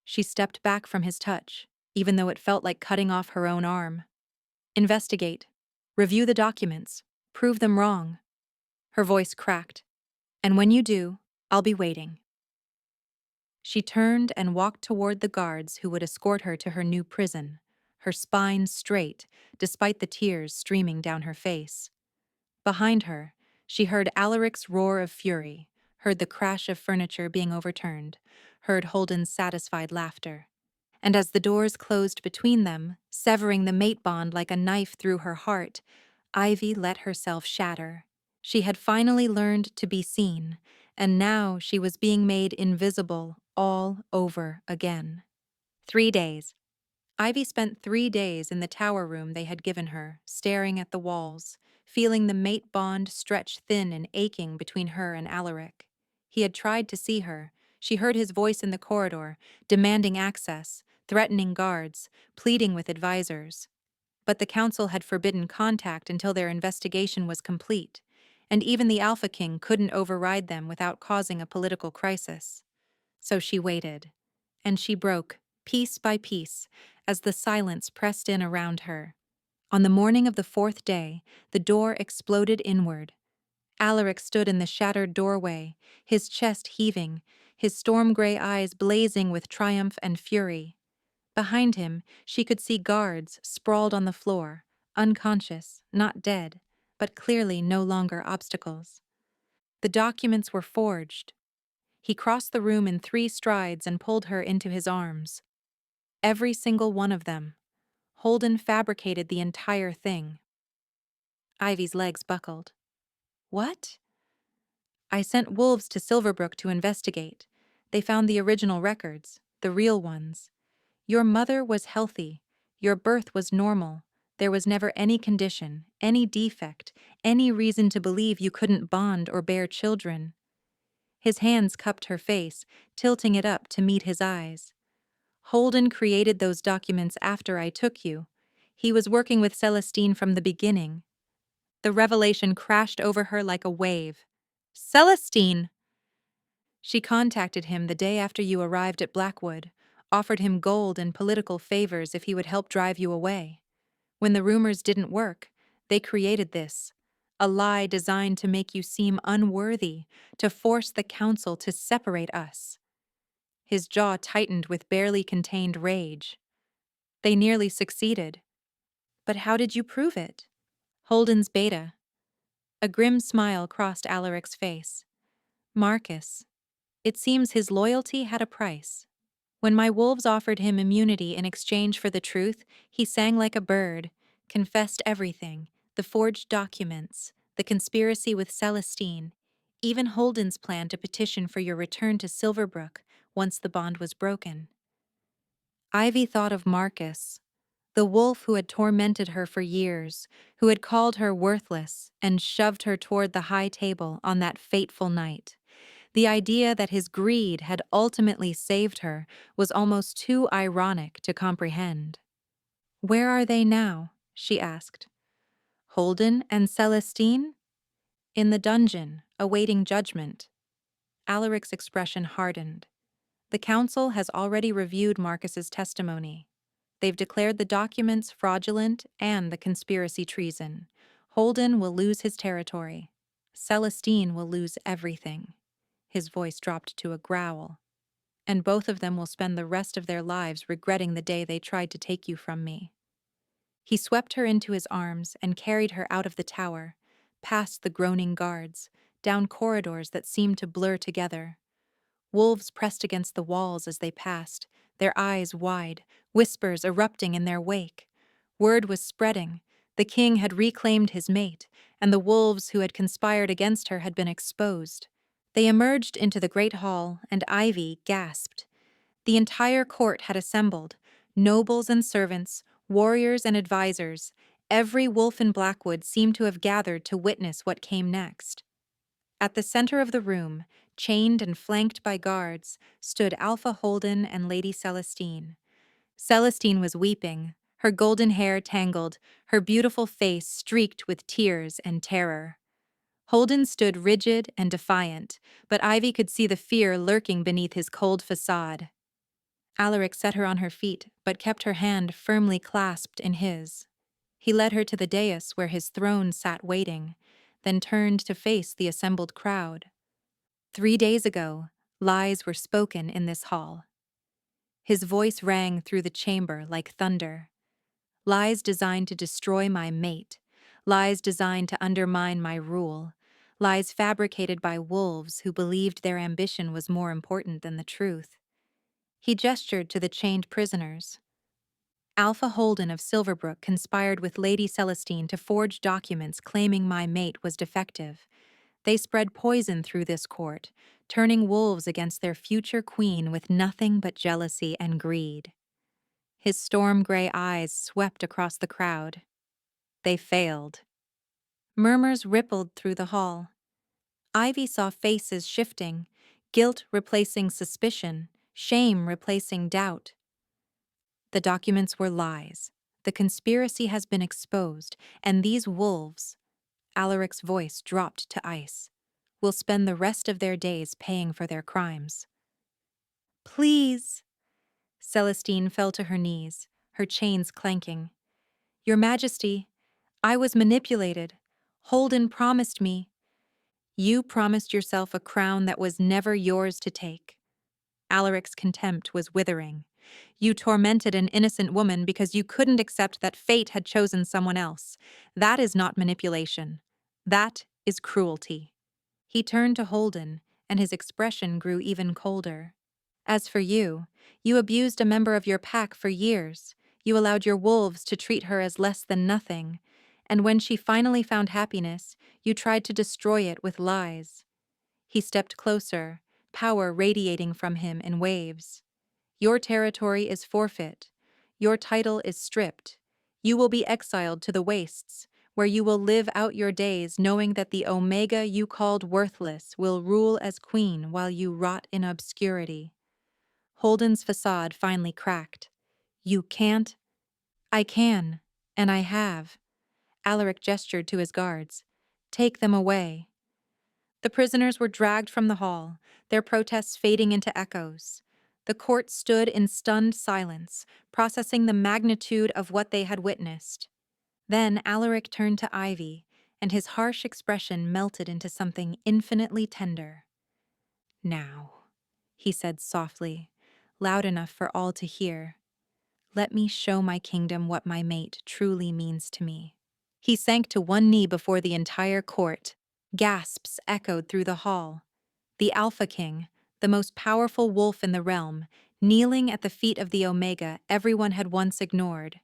She stepped back from his touch, even though it felt like cutting off her own arm. "Investigate. Review the documents. Prove them wrong." Her voice cracked. "And when you do, I'll be waiting." She turned and walked toward the guards who would escort her to her new prison, her spine straight, despite the tears streaming down her face. Behind her, she heard Alaric's roar of fury, heard the crash of furniture being overturned, heard Holden's satisfied laughter. And as the doors closed between them, severing the mate bond like a knife through her heart, Ivy let herself shatter. She had finally learned to be seen, and now she was being made invisible all over again. 3 days. Ivy spent 3 days in the tower room they had given her, staring at the walls, feeling the mate bond stretch thin and aching between her and Alaric. He had tried to see her. She heard his voice in the corridor, demanding access, threatening guards, pleading with advisors. But the council had forbidden contact until their investigation was complete, and even the Alpha King couldn't override them without causing a political crisis. So she waited, and she broke, piece by piece, as the silence pressed in around her. On the morning of the 4th day, the door exploded inward. Alaric stood in the shattered doorway, his chest heaving, his storm-gray eyes blazing with triumph and fury. Behind him, she could see guards sprawled on the floor, unconscious, not dead, but clearly no longer obstacles. The documents were forged. He crossed the room in 3 strides and pulled her into his arms. Every single one of them. Holden fabricated the entire thing. Ivy's legs buckled. "What?" "I sent wolves to Silverbrook to investigate. They found the original records, the real ones. Your mother was healthy. Your birth was normal. There was never any condition, any defect, any reason to believe you couldn't bond or bear children." His hands cupped her face, tilting it up to meet his eyes. "Holden created those documents after I took you. He was working with Celestine from the beginning." The revelation crashed over her like a wave. "Celestine!" "She contacted him the day after you arrived at Blackwood, offered him gold and political favors if he would help drive you away. When the rumors didn't work, they created this. A lie designed to make you seem unworthy, to force the council to separate us." His jaw tightened with barely contained rage. "They nearly succeeded. But how did you prove it?" "Holden's beta." A grim smile crossed Alaric's face. "Marcus. It seems his loyalty had a price. When my wolves offered him immunity in exchange for the truth, he sang like a bird, confessed everything, the forged documents, the conspiracy with Celestine, even Holden's plan to petition for your return to Silverbrook once the bond was broken." Ivy thought of Marcus, the wolf who had tormented her for years, who had called her worthless and shoved her toward the high table on that fateful night. The idea that his greed had ultimately saved her was almost too ironic to comprehend. "Where are they now?" she asked. "Holden and Celestine?" "In the dungeon, awaiting judgment." Alaric's expression hardened. "The council has already reviewed Marcus's testimony. They've declared the documents fraudulent and the conspiracy treason. Holden will lose his territory. Celestine will lose everything." His voice dropped to a growl. "And both of them will spend the rest of their lives regretting the day they tried to take you from me." He swept her into his arms and carried her out of the tower, past the groaning guards, down corridors that seemed to blur together. Wolves pressed against the walls as they passed, their eyes wide, whispers erupting in their wake. Word was spreading. The king had reclaimed his mate, and the wolves who had conspired against her had been exposed. They emerged into the great hall, and Ivy gasped. The entire court had assembled, nobles and servants, warriors and advisors. Every wolf in Blackwood seemed to have gathered to witness what came next. At the center of the room, Chained and flanked by guards stood Alpha Holden and Lady Celestine. Celestine was weeping, her golden hair tangled, her beautiful face streaked with tears and terror. Holden stood rigid and defiant, but Ivy could see the fear lurking beneath his cold facade. Alaric set her on her feet, but kept her hand firmly clasped in his. He led her to the dais where his throne sat waiting, then turned to face the assembled crowd. 3 days ago, lies were spoken in this hall. His voice rang through the chamber like thunder. Lies designed to destroy my mate, lies designed to undermine my rule, lies fabricated by wolves who believed their ambition was more important than the truth. He gestured to the chained prisoners. Alpha Holden of Silverbrook conspired with Lady Celestine to forge documents claiming my mate was defective. They spread poison through this court, turning wolves against their future queen with nothing but jealousy and greed. His storm-gray eyes swept across the crowd. They failed. Murmurs rippled through the hall. Ivy saw faces shifting, guilt replacing suspicion, shame replacing doubt. The documents were lies. The conspiracy has been exposed, and these wolves, Alaric's voice dropped to ice, will spend the rest of their days paying for their crimes. Please! Celestine fell to her knees, her chains clanking. Your Majesty, I was manipulated. Holden promised me. You promised yourself a crown that was never yours to take. Alaric's contempt was withering. You tormented an innocent woman because you couldn't accept that fate had chosen someone else. That is not manipulation. That is cruelty. He turned to Holden, and his expression grew even colder. As for you, you abused a member of your pack for years. You allowed your wolves to treat her as less than nothing. And when she finally found happiness, you tried to destroy it with lies. He stepped closer, power radiating from him in waves. Your territory is forfeit. Your title is stripped. You will be exiled to the wastes, where you will live out your days knowing that the Omega you called worthless will rule as queen while you rot in obscurity. Holden's facade finally cracked. You can't. I can, and I have. Alaric gestured to his guards. Take them away. The prisoners were dragged from the hall, their protests fading into echoes. The court stood in stunned silence, processing the magnitude of what they had witnessed. Then Alaric turned to Ivy, and his harsh expression melted into something infinitely tender. Now, he said softly, loud enough for all to hear, let me show my kingdom what my mate truly means to me. He sank to one knee before the entire court. Gasps echoed through the hall. The Alpha King, the most powerful wolf in the realm, kneeling at the feet of the Omega everyone had once ignored.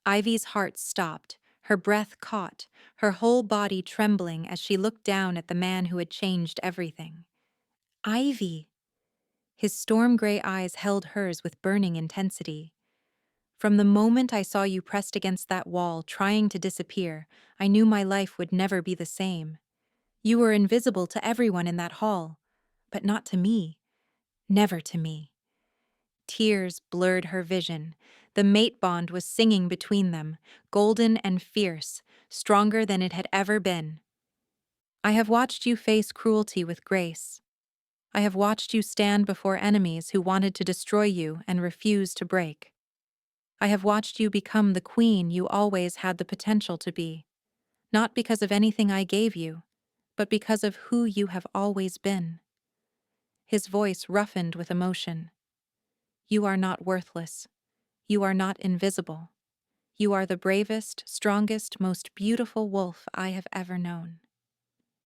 Ivy's heart stopped, her breath caught, her whole body trembling as she looked down at the man who had changed everything. Ivy! His storm-gray eyes held hers with burning intensity. From the moment I saw you pressed against that wall, trying to disappear, I knew my life would never be the same. You were invisible to everyone in that hall, but not to me. Never to me. Tears blurred her vision. The mate bond was singing between them, golden and fierce, stronger than it had ever been. I have watched you face cruelty with grace. I have watched you stand before enemies who wanted to destroy you and refused to break. I have watched you become the queen you always had the potential to be, not because of anything I gave you, but because of who you have always been. His voice roughened with emotion. You are not worthless. You are not invisible. You are the bravest, strongest, most beautiful wolf I have ever known.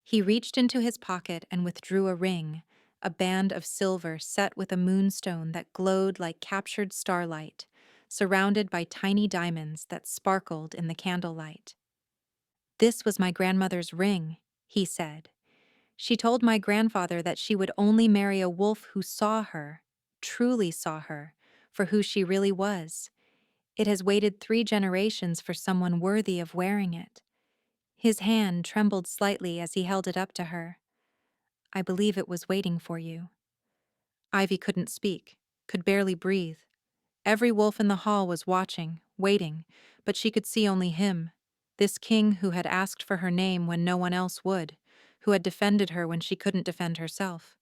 He reached into his pocket and withdrew a ring, a band of silver set with a moonstone that glowed like captured starlight, surrounded by tiny diamonds that sparkled in the candlelight. This was my grandmother's ring, he said. She told my grandfather that she would only marry a wolf who saw her, truly saw her, for who she really was. It has waited 3 generations for someone worthy of wearing it. His hand trembled slightly as he held it up to her. I believe it was waiting for you. Ivy couldn't speak, could barely breathe. Every wolf in the hall was watching, waiting, but she could see only him, this king who had asked for her name when no one else would, who had defended her when she couldn't defend herself,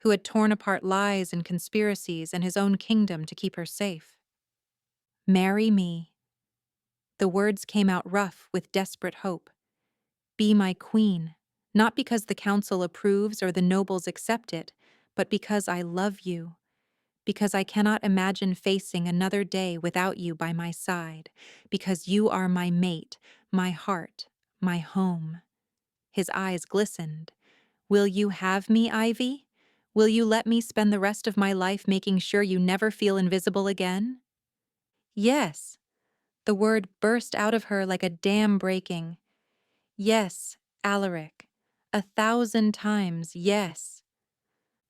who had torn apart lies and conspiracies and his own kingdom to keep her safe. Marry me. The words came out rough with desperate hope. Be my queen, not because the council approves or the nobles accept it, but because I love you, because I cannot imagine facing another day without you by my side, because you are my mate, my heart, my home. His eyes glistened. Will you have me, Ivy? Will you let me spend the rest of my life making sure you never feel invisible again? Yes. The word burst out of her like a dam breaking. Yes, Alaric. 1,000 times, yes.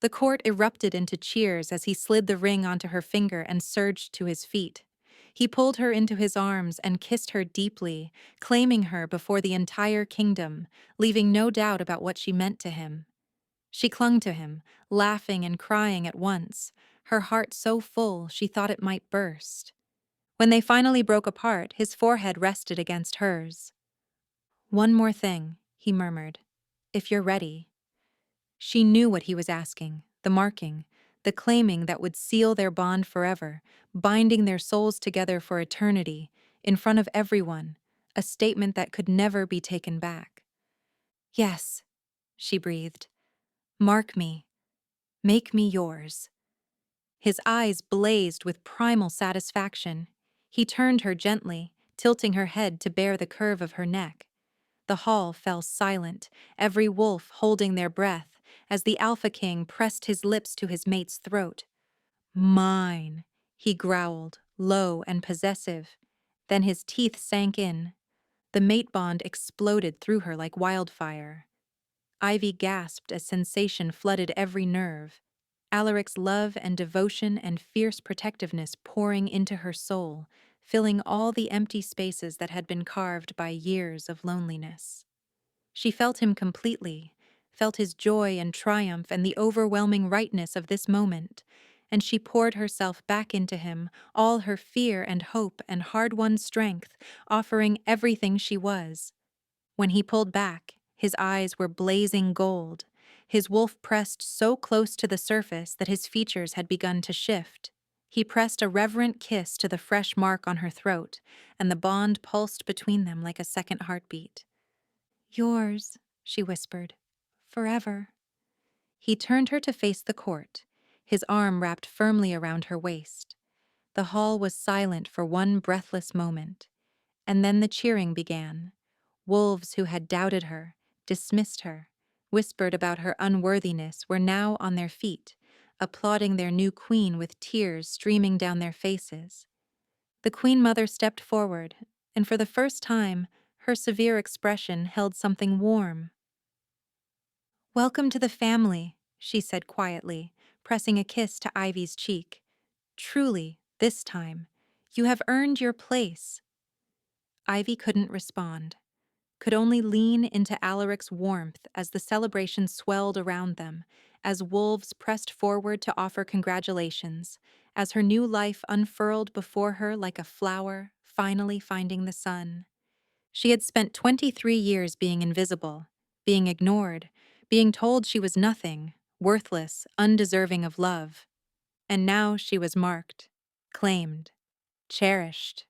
The court erupted into cheers as he slid the ring onto her finger and surged to his feet. He pulled her into his arms and kissed her deeply, claiming her before the entire kingdom, leaving no doubt about what she meant to him. She clung to him, laughing and crying at once, her heart so full she thought it might burst. When they finally broke apart, his forehead rested against hers. One more thing, he murmured. If you're ready. She knew what he was asking, the marking, the claiming that would seal their bond forever, binding their souls together for eternity, in front of everyone, a statement that could never be taken back. Yes, she breathed. Mark me. Make me yours. His eyes blazed with primal satisfaction. He turned her gently, tilting her head to bare the curve of her neck. The hall fell silent, every wolf holding their breath, as the Alpha King pressed his lips to his mate's throat. Mine, he growled, low and possessive. Then his teeth sank in. The mate bond exploded through her like wildfire. Ivy gasped as sensation flooded every nerve, Alaric's love and devotion and fierce protectiveness pouring into her soul, filling all the empty spaces that had been carved by years of loneliness. She felt him completely, felt his joy and triumph and the overwhelming rightness of this moment, and she poured herself back into him, all her fear and hope and hard-won strength, offering everything she was. When he pulled back, his eyes were blazing gold. His wolf pressed so close to the surface that his features had begun to shift. He pressed a reverent kiss to the fresh mark on her throat, and the bond pulsed between them like a second heartbeat. Yours, she whispered, forever. He turned her to face the court, his arm wrapped firmly around her waist. The hall was silent for one breathless moment, and then the cheering began. Wolves who had doubted her, dismissed her, whispered about her unworthiness were now on their feet, applauding their new queen with tears streaming down their faces. The Queen Mother stepped forward, and for the first time, her severe expression held something warm. Welcome to the family, she said quietly, pressing a kiss to Ivy's cheek. Truly, this time, you have earned your place. Ivy couldn't respond, could only lean into Alaric's warmth as the celebration swelled around them, as wolves pressed forward to offer congratulations, as her new life unfurled before her like a flower finally finding the sun. She had spent 23 years being invisible, being ignored, being told she was nothing, worthless, undeserving of love. And now she was marked, claimed, cherished,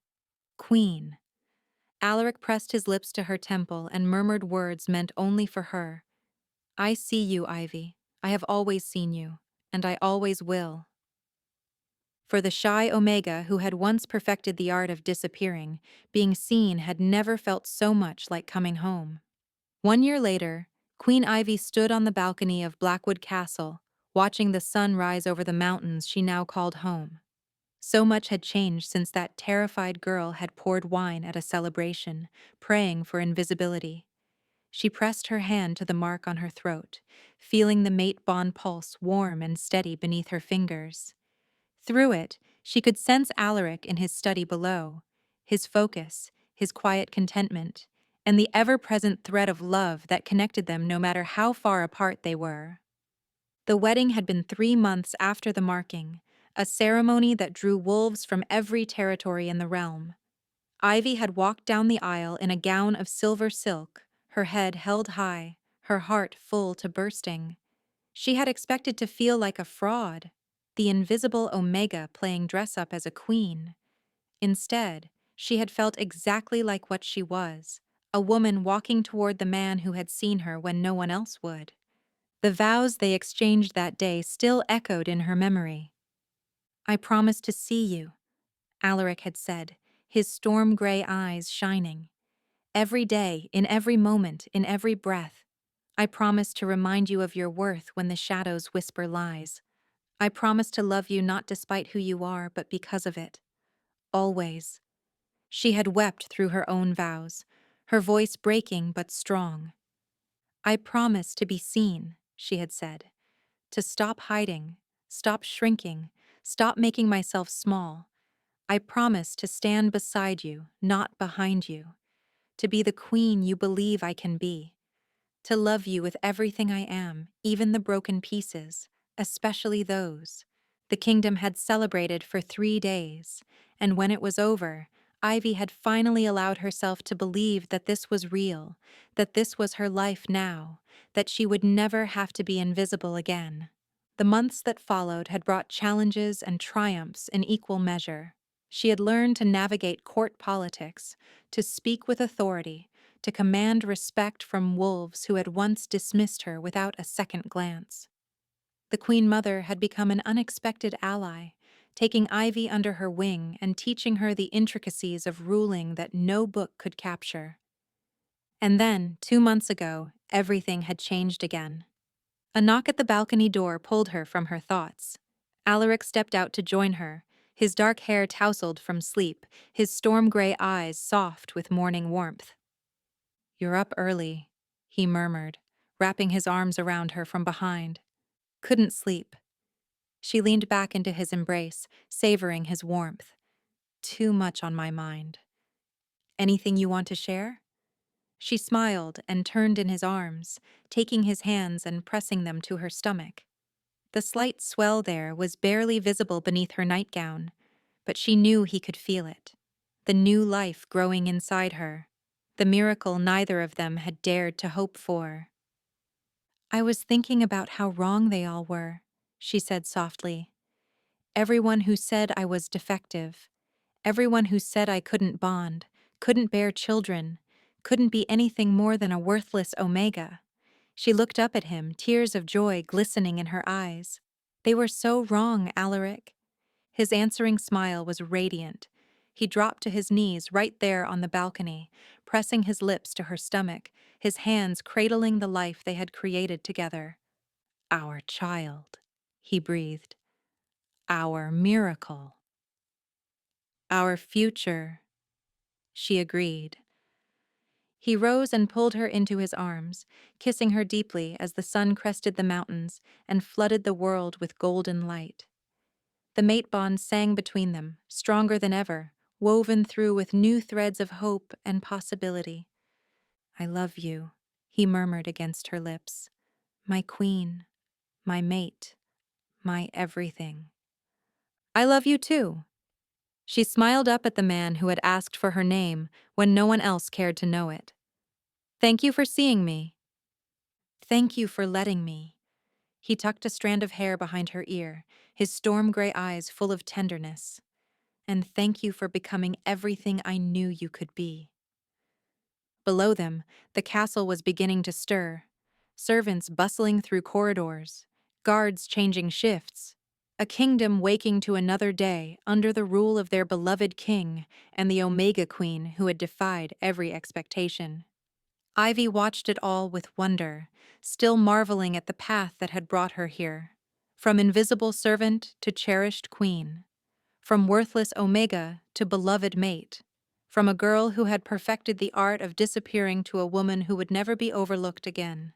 queen. Alaric pressed his lips to her temple and murmured words meant only for her. I see you, Ivy. I have always seen you, and I always will. For the shy Omega who had once perfected the art of disappearing, being seen had never felt so much like coming home. 1 year later, Queen Ivy stood on the balcony of Blackwood Castle, watching the sun rise over the mountains she now called home. So much had changed since that terrified girl had poured wine at a celebration, praying for invisibility. She pressed her hand to the mark on her throat, feeling the mate bond pulse warm and steady beneath her fingers. Through it, she could sense Alaric in his study below, his focus, his quiet contentment, and the ever-present thread of love that connected them no matter how far apart they were. The wedding had been 3 months after the marking, a ceremony that drew wolves from every territory in the realm. Ivy had walked down the aisle in a gown of silver silk, her head held high, her heart full to bursting. She had expected to feel like a fraud, the invisible Omega playing dress up as a queen. Instead, she had felt exactly like what she was, a woman walking toward the man who had seen her when no one else would. The vows they exchanged that day still echoed in her memory. "I promise to see you," Alaric had said, his storm-gray eyes shining. "Every day, in every moment, in every breath. I promise to remind you of your worth when the shadows whisper lies. I promise to love you not despite who you are, but because of it. Always." She had wept through her own vows, her voice breaking but strong. "I promise to be seen," she had said, "to stop hiding, stop shrinking, stop making myself small. I promise to stand beside you, not behind you, to be the queen you believe I can be, to love you with everything I am, even the broken pieces, especially those." The kingdom had celebrated for 3 days, and when it was over, Ivy had finally allowed herself to believe that this was real, that this was her life now, that she would never have to be invisible again. The months that followed had brought challenges and triumphs in equal measure. She had learned to navigate court politics, to speak with authority, to command respect from wolves who had once dismissed her without a second glance. The Queen Mother had become an unexpected ally, taking Ivy under her wing and teaching her the intricacies of ruling that no book could capture. And then, 2 months ago, everything had changed again. A knock at the balcony door pulled her from her thoughts. Alaric stepped out to join her, his dark hair tousled from sleep, his storm-gray eyes soft with morning warmth. "You're up early," he murmured, wrapping his arms around her from behind. "Couldn't sleep." She leaned back into his embrace, savoring his warmth. "Too much on my mind." "Anything you want to share?" She smiled and turned in his arms, taking his hands and pressing them to her stomach. The slight swell there was barely visible beneath her nightgown, but she knew he could feel it. The new life growing inside her, the miracle neither of them had dared to hope for. "I was thinking about how wrong they all were," she said softly. "Everyone who said I was defective, everyone who said I couldn't bond, couldn't bear children, couldn't be anything more than a worthless Omega." She looked up at him, tears of joy glistening in her eyes. "They were so wrong, Alaric." His answering smile was radiant. He dropped to his knees right there on the balcony, pressing his lips to her stomach, his hands cradling the life they had created together. "Our child," he breathed. "Our miracle." "Our future," she agreed. He rose and pulled her into his arms, kissing her deeply as the sun crested the mountains and flooded the world with golden light. The mate bond sang between them, stronger than ever, woven through with new threads of hope and possibility. "I love you," he murmured against her lips. "My queen, my mate, my everything." "I love you too." She smiled up at the man who had asked for her name when no one else cared to know it. "Thank you for seeing me." "Thank you for letting me." He tucked a strand of hair behind her ear, his storm-gray eyes full of tenderness. "And thank you for becoming everything I knew you could be." Below them, the castle was beginning to stir. Servants bustling through corridors, guards changing shifts, a kingdom waking to another day under the rule of their beloved king and the Omega Queen who had defied every expectation. Ivy watched it all with wonder, still marveling at the path that had brought her here. From invisible servant to cherished queen. From worthless Omega to beloved mate. From a girl who had perfected the art of disappearing to a woman who would never be overlooked again.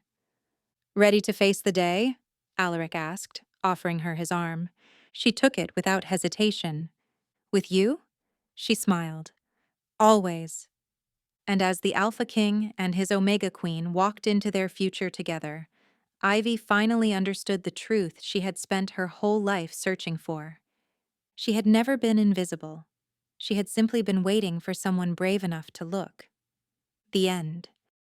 "Ready to face the day?" Alaric asked, offering her his arm. She took it without hesitation. "With you?" She smiled. "Always." And as the Alpha King and his Omega Queen walked into their future together, Ivy finally understood the truth she had spent her whole life searching for. She had never been invisible. She had simply been waiting for someone brave enough to look. The end.